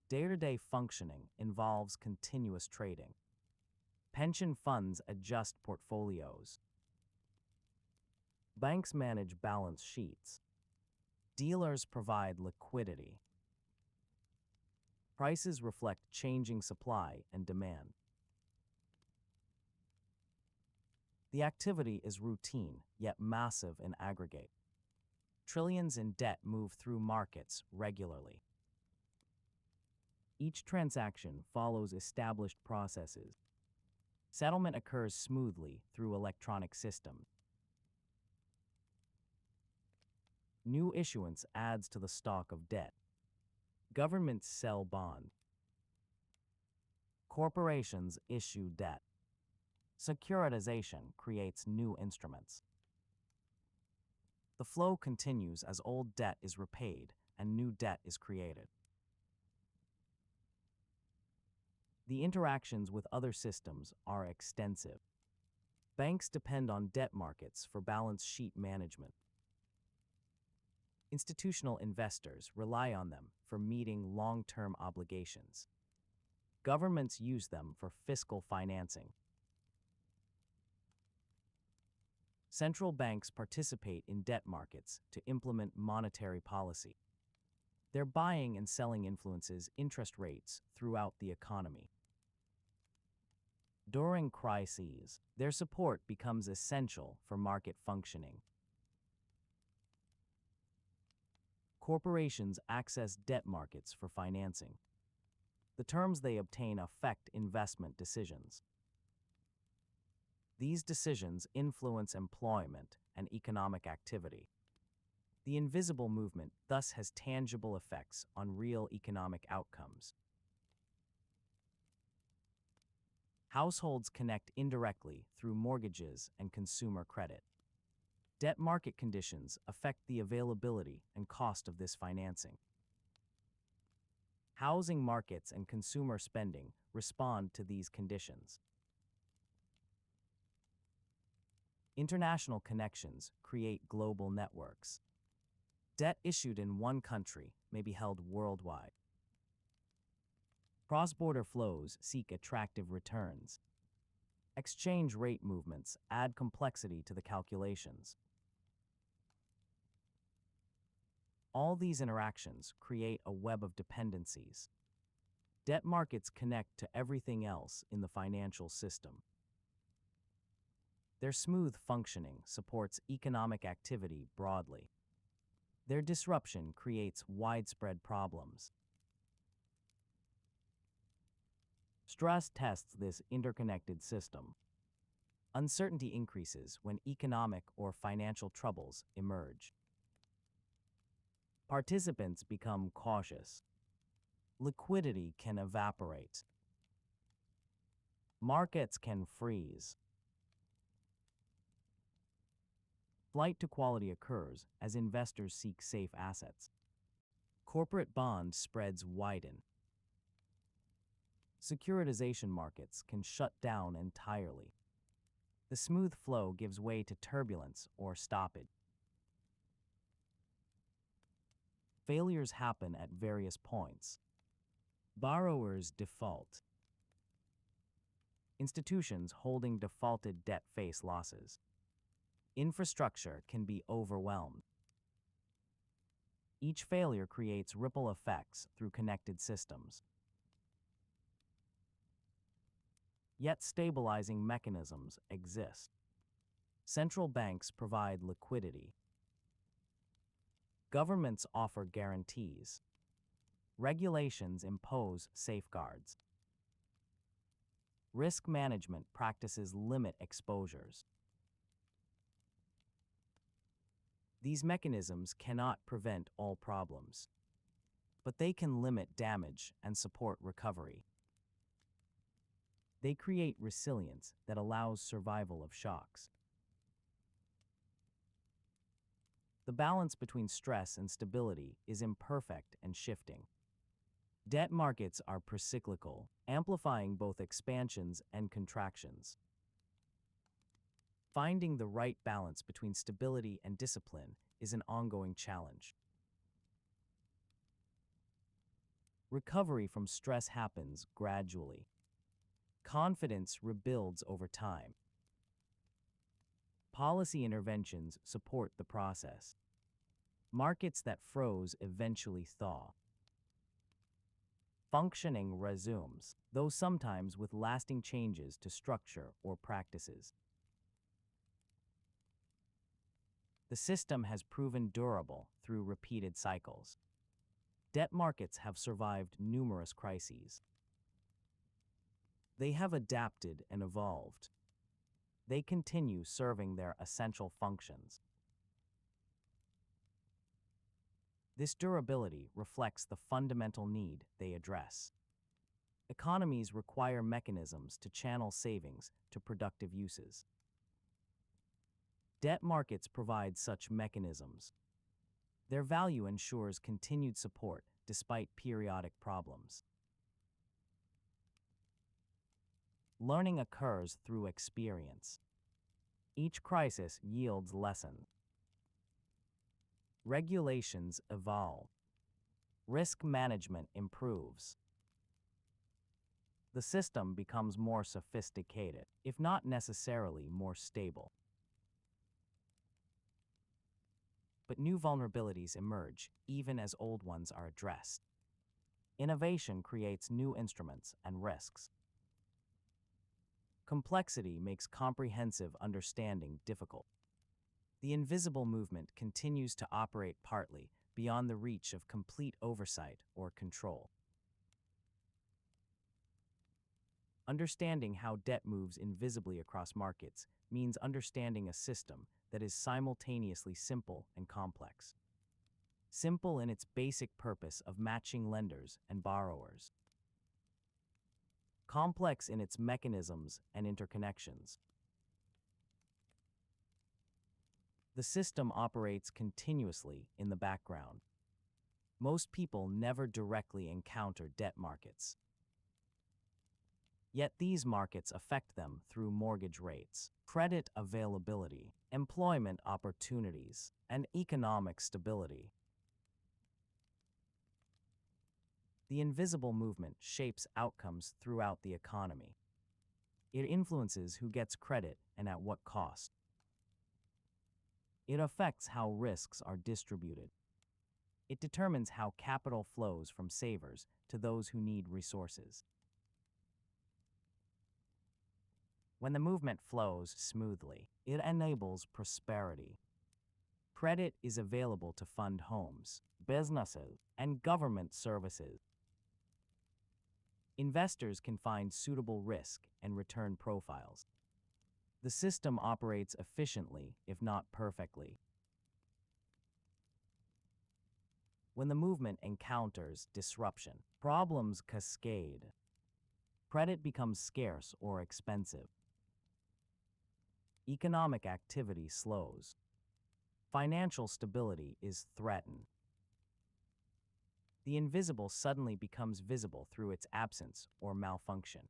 Day-to-day functioning involves continuous trading. Pension funds adjust portfolios. Banks manage balance sheets. Dealers provide liquidity. Prices reflect changing supply and demand. The activity is routine, yet massive in aggregate. Trillions in debt move through markets regularly. Each transaction follows established processes. Settlement occurs smoothly through electronic systems. New issuance adds to the stock of debt. Governments sell bonds. Corporations issue debt. Securitization creates new instruments. The flow continues as old debt is repaid and new debt is created. The interactions with other systems are extensive. Banks depend on debt markets for balance sheet management. Institutional investors rely on them for meeting long-term obligations. Governments use them for fiscal financing. Central banks participate in debt markets to implement monetary policy. Their buying and selling influences interest rates throughout the economy. During crises, their support becomes essential for market functioning. Corporations access debt markets for financing. The terms they obtain affect investment decisions. These decisions influence employment and economic activity. The invisible movement thus has tangible effects on real economic outcomes. Households connect indirectly through mortgages and consumer credit. Debt market conditions affect the availability and cost of this financing. Housing markets and consumer spending respond to these conditions. International connections create global networks. Debt issued in one country may be held worldwide. Cross-border flows seek attractive returns. Exchange rate movements add complexity to the calculations. All these interactions create a web of dependencies. Debt markets connect to everything else in the financial system. Their smooth functioning supports economic activity broadly. Their disruption creates widespread problems. Stress tests this interconnected system. Uncertainty increases when economic or financial troubles emerge. Participants become cautious. Liquidity can evaporate. Markets can freeze. Flight to quality occurs as investors seek safe assets. Corporate bond spreads widen. Securitization markets can shut down entirely. The smooth flow gives way to turbulence or stoppage. Failures happen at various points. Borrowers default. Institutions holding defaulted debt face losses. Infrastructure can be overwhelmed. Each failure creates ripple effects through connected systems. Yet stabilizing mechanisms exist. Central banks provide liquidity. Governments offer guarantees. Regulations impose safeguards. Risk management practices limit exposures. These mechanisms cannot prevent all problems, but they can limit damage and support recovery. They create resilience that allows survival of shocks. The balance between stress and stability is imperfect and shifting. Debt markets are procyclical, amplifying both expansions and contractions. Finding the right balance between stability and discipline is an ongoing challenge. Recovery from stress happens gradually. Confidence rebuilds over time. Policy interventions support the process. Markets that froze eventually thaw. Functioning resumes, though sometimes with lasting changes to structure or practices. The system has proven durable through repeated cycles. Debt markets have survived numerous crises. They have adapted and evolved. They continue serving their essential functions. This durability reflects the fundamental need they address. Economies require mechanisms to channel savings to productive uses. Debt markets provide such mechanisms. Their value ensures continued support despite periodic problems. Learning occurs through experience. Each crisis yields lessons. Regulations evolve. Risk management improves. The system becomes more sophisticated, if not necessarily more stable. But new vulnerabilities emerge even as old ones are addressed. Innovation creates new instruments and risks. Complexity makes comprehensive understanding difficult. The invisible movement continues to operate partly beyond the reach of complete oversight or control. Understanding how debt moves invisibly across markets means understanding a system that is simultaneously simple and complex. Simple in its basic purpose of matching lenders and borrowers. Complex in its mechanisms and interconnections. The system operates continuously in the background. Most people never directly encounter debt markets. Yet these markets affect them through mortgage rates, credit availability, employment opportunities, and economic stability. The invisible movement shapes outcomes throughout the economy. It influences who gets credit and at what cost. It affects how risks are distributed. It determines how capital flows from savers to those who need resources. When the movement flows smoothly, it enables prosperity. Credit is available to fund homes, businesses, and government services. Investors can find suitable risk and return profiles. The system operates efficiently, if not perfectly. When the movement encounters disruption, problems cascade. Credit becomes scarce or expensive. Economic activity slows. Financial stability is threatened. The invisible suddenly becomes visible through its absence or malfunction.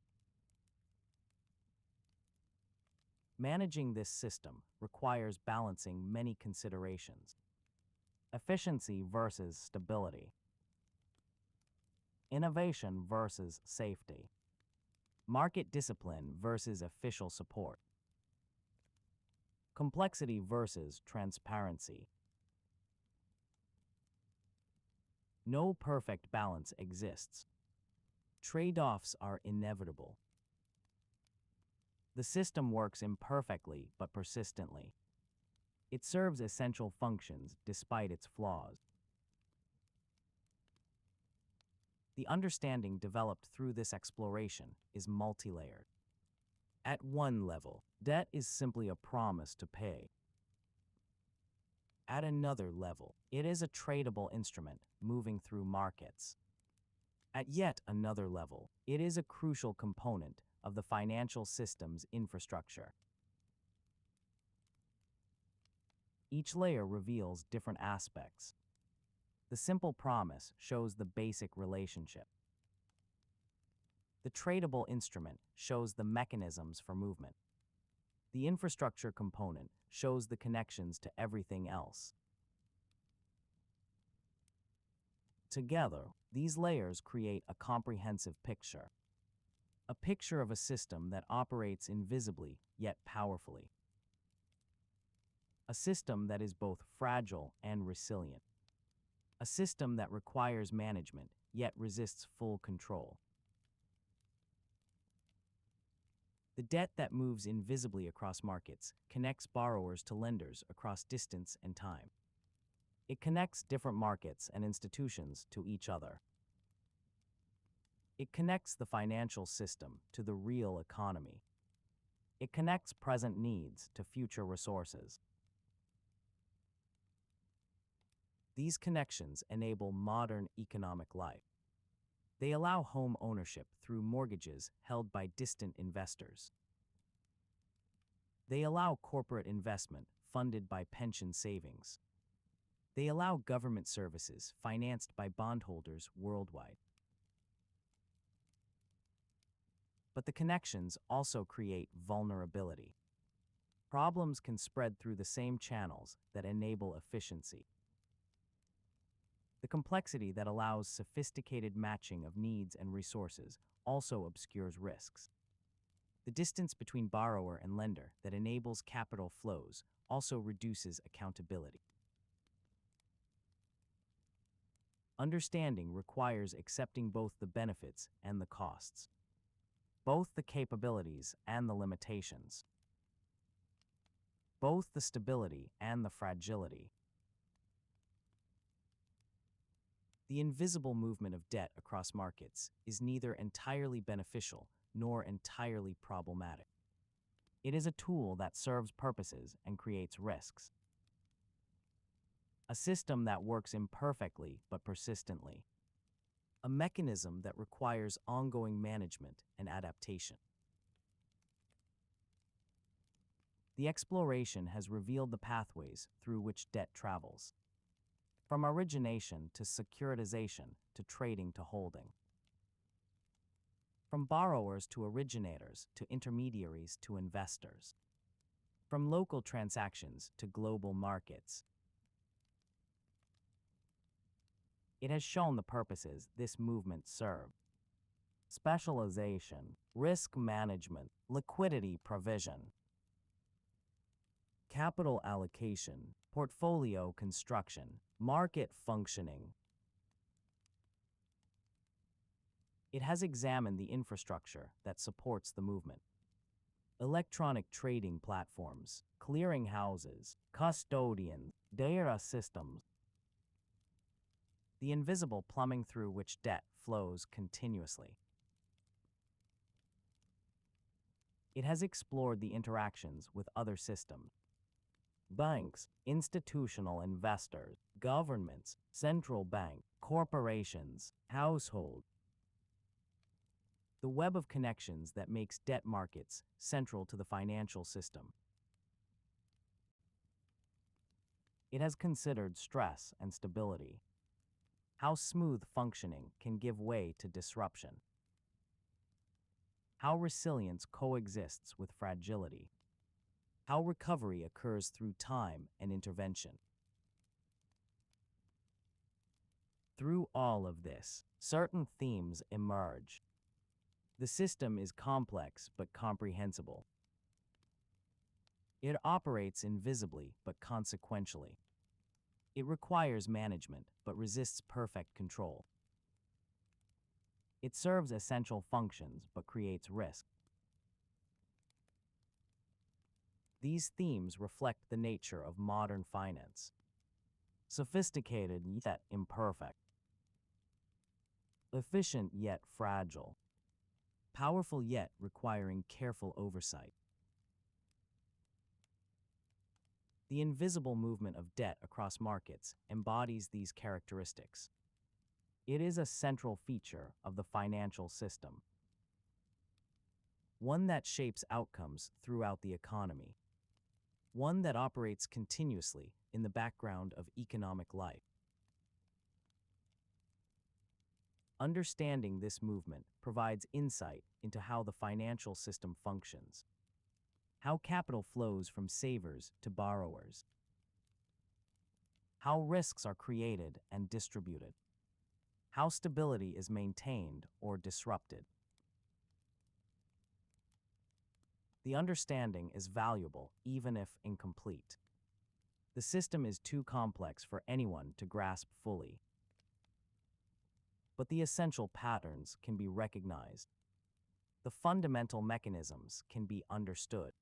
Managing this system requires balancing many considerations. Efficiency versus stability. Innovation versus safety. Market discipline versus official support. Complexity versus transparency. No perfect balance exists. Trade-offs are inevitable. The system works imperfectly but persistently. It serves essential functions despite its flaws. The understanding developed through this exploration is multi-layered. At one level, debt is simply a promise to pay. At another level, it is a tradable instrument moving through markets. At yet another level, it is a crucial component of the financial system's infrastructure. Each layer reveals different aspects. The simple promise shows the basic relationship. The tradable instrument shows the mechanisms for movement. The infrastructure component shows the connections to everything else. Together, these layers create a comprehensive picture. A picture of a system that operates invisibly yet powerfully. A system that is both fragile and resilient. A system that requires management yet resists full control. The debt that moves invisibly across markets connects borrowers to lenders across distance and time. It connects different markets and institutions to each other. It connects the financial system to the real economy. It connects present needs to future resources. These connections enable modern economic life. They allow home ownership through mortgages held by distant investors. They allow corporate investment funded by pension savings. They allow government services financed by bondholders worldwide. But the connections also create vulnerability. Problems can spread through the same channels that enable efficiency. The complexity that allows sophisticated matching of needs and resources also obscures risks. The distance between borrower and lender that enables capital flows also reduces accountability. Understanding requires accepting both the benefits and the costs, both the capabilities and the limitations, both the stability and the fragility. The invisible movement of debt across markets is neither entirely beneficial nor entirely problematic. It is a tool that serves purposes and creates risks. A system that works imperfectly but persistently. A mechanism that requires ongoing management and adaptation. The exploration has revealed the pathways through which debt travels, from origination to securitization to trading to holding. From borrowers to originators to intermediaries to investors. From local transactions to global markets. It has shown the purposes this movement served: specialization, risk management, liquidity provision, capital allocation, portfolio construction, market functioning. It has examined the infrastructure that supports the movement: electronic trading platforms, clearing houses, custodians, data systems. The invisible plumbing through which debt flows continuously. It has explored the interactions with other systems: banks, institutional investors, governments, central bank, corporations, households. The web of connections that makes debt markets central to the financial system. It has considered stress and stability, how smooth functioning can give way to disruption, how resilience coexists with fragility, how recovery occurs through time and intervention. Through all of this, certain themes emerge. The system is complex but comprehensible. It operates invisibly but consequentially. It requires management but resists perfect control. It serves essential functions but creates risk. These themes reflect the nature of modern finance: sophisticated yet imperfect, efficient yet fragile, powerful yet requiring careful oversight. The invisible movement of debt across markets embodies these characteristics. It is a central feature of the financial system, one that shapes outcomes throughout the economy, one that operates continuously in the background of economic life. Understanding this movement provides insight into how the financial system functions, how capital flows from savers to borrowers, how risks are created and distributed, how stability is maintained or disrupted. The understanding is valuable even if incomplete. The system is too complex for anyone to grasp fully. But the essential patterns can be recognized. The fundamental mechanisms can be understood.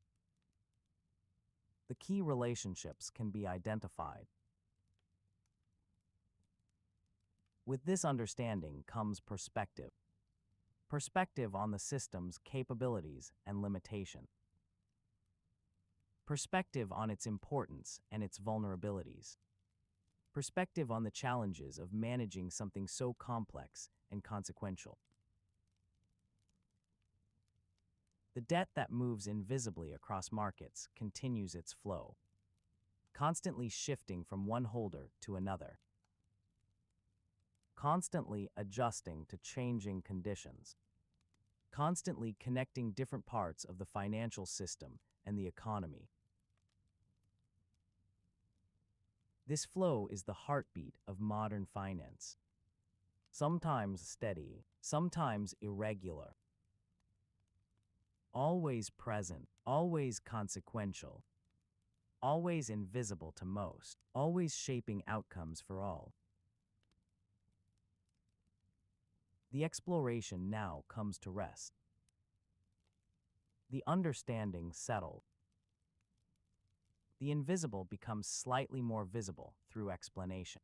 The key relationships can be identified. With this understanding comes perspective. Perspective on the system's capabilities and limitations. Perspective on its importance and its vulnerabilities. Perspective on the challenges of managing something so complex and consequential. The debt that moves invisibly across markets continues its flow, constantly shifting from one holder to another, constantly adjusting to changing conditions, constantly connecting different parts of the financial system and the economy. This flow is the heartbeat of modern finance, sometimes steady, sometimes irregular, always present, always consequential, always invisible to most, always shaping outcomes for all. The exploration now comes to rest. The understanding settled. The invisible becomes slightly more visible through explanation.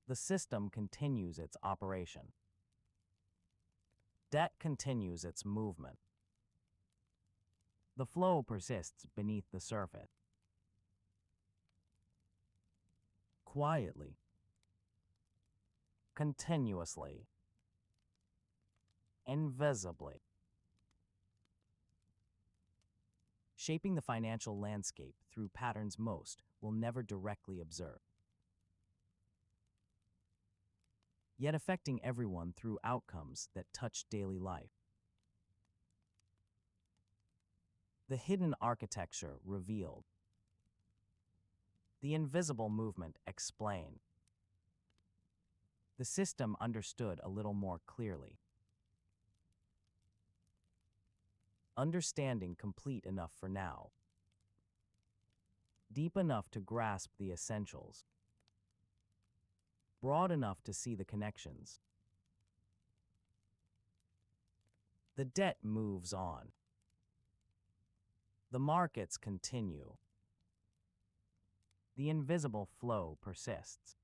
The system continues its operation. Debt continues its movement. The flow persists beneath the surface. Quietly, continuously, invisibly, shaping the financial landscape through patterns most will never directly observe, yet affecting everyone through outcomes that touch daily life. The hidden architecture revealed. The invisible movement explained. The system understood a little more clearly. Understanding complete enough for now. Deep enough to grasp the essentials. Broad enough to see the connections. The debt moves on. The markets continue. The invisible flow persists.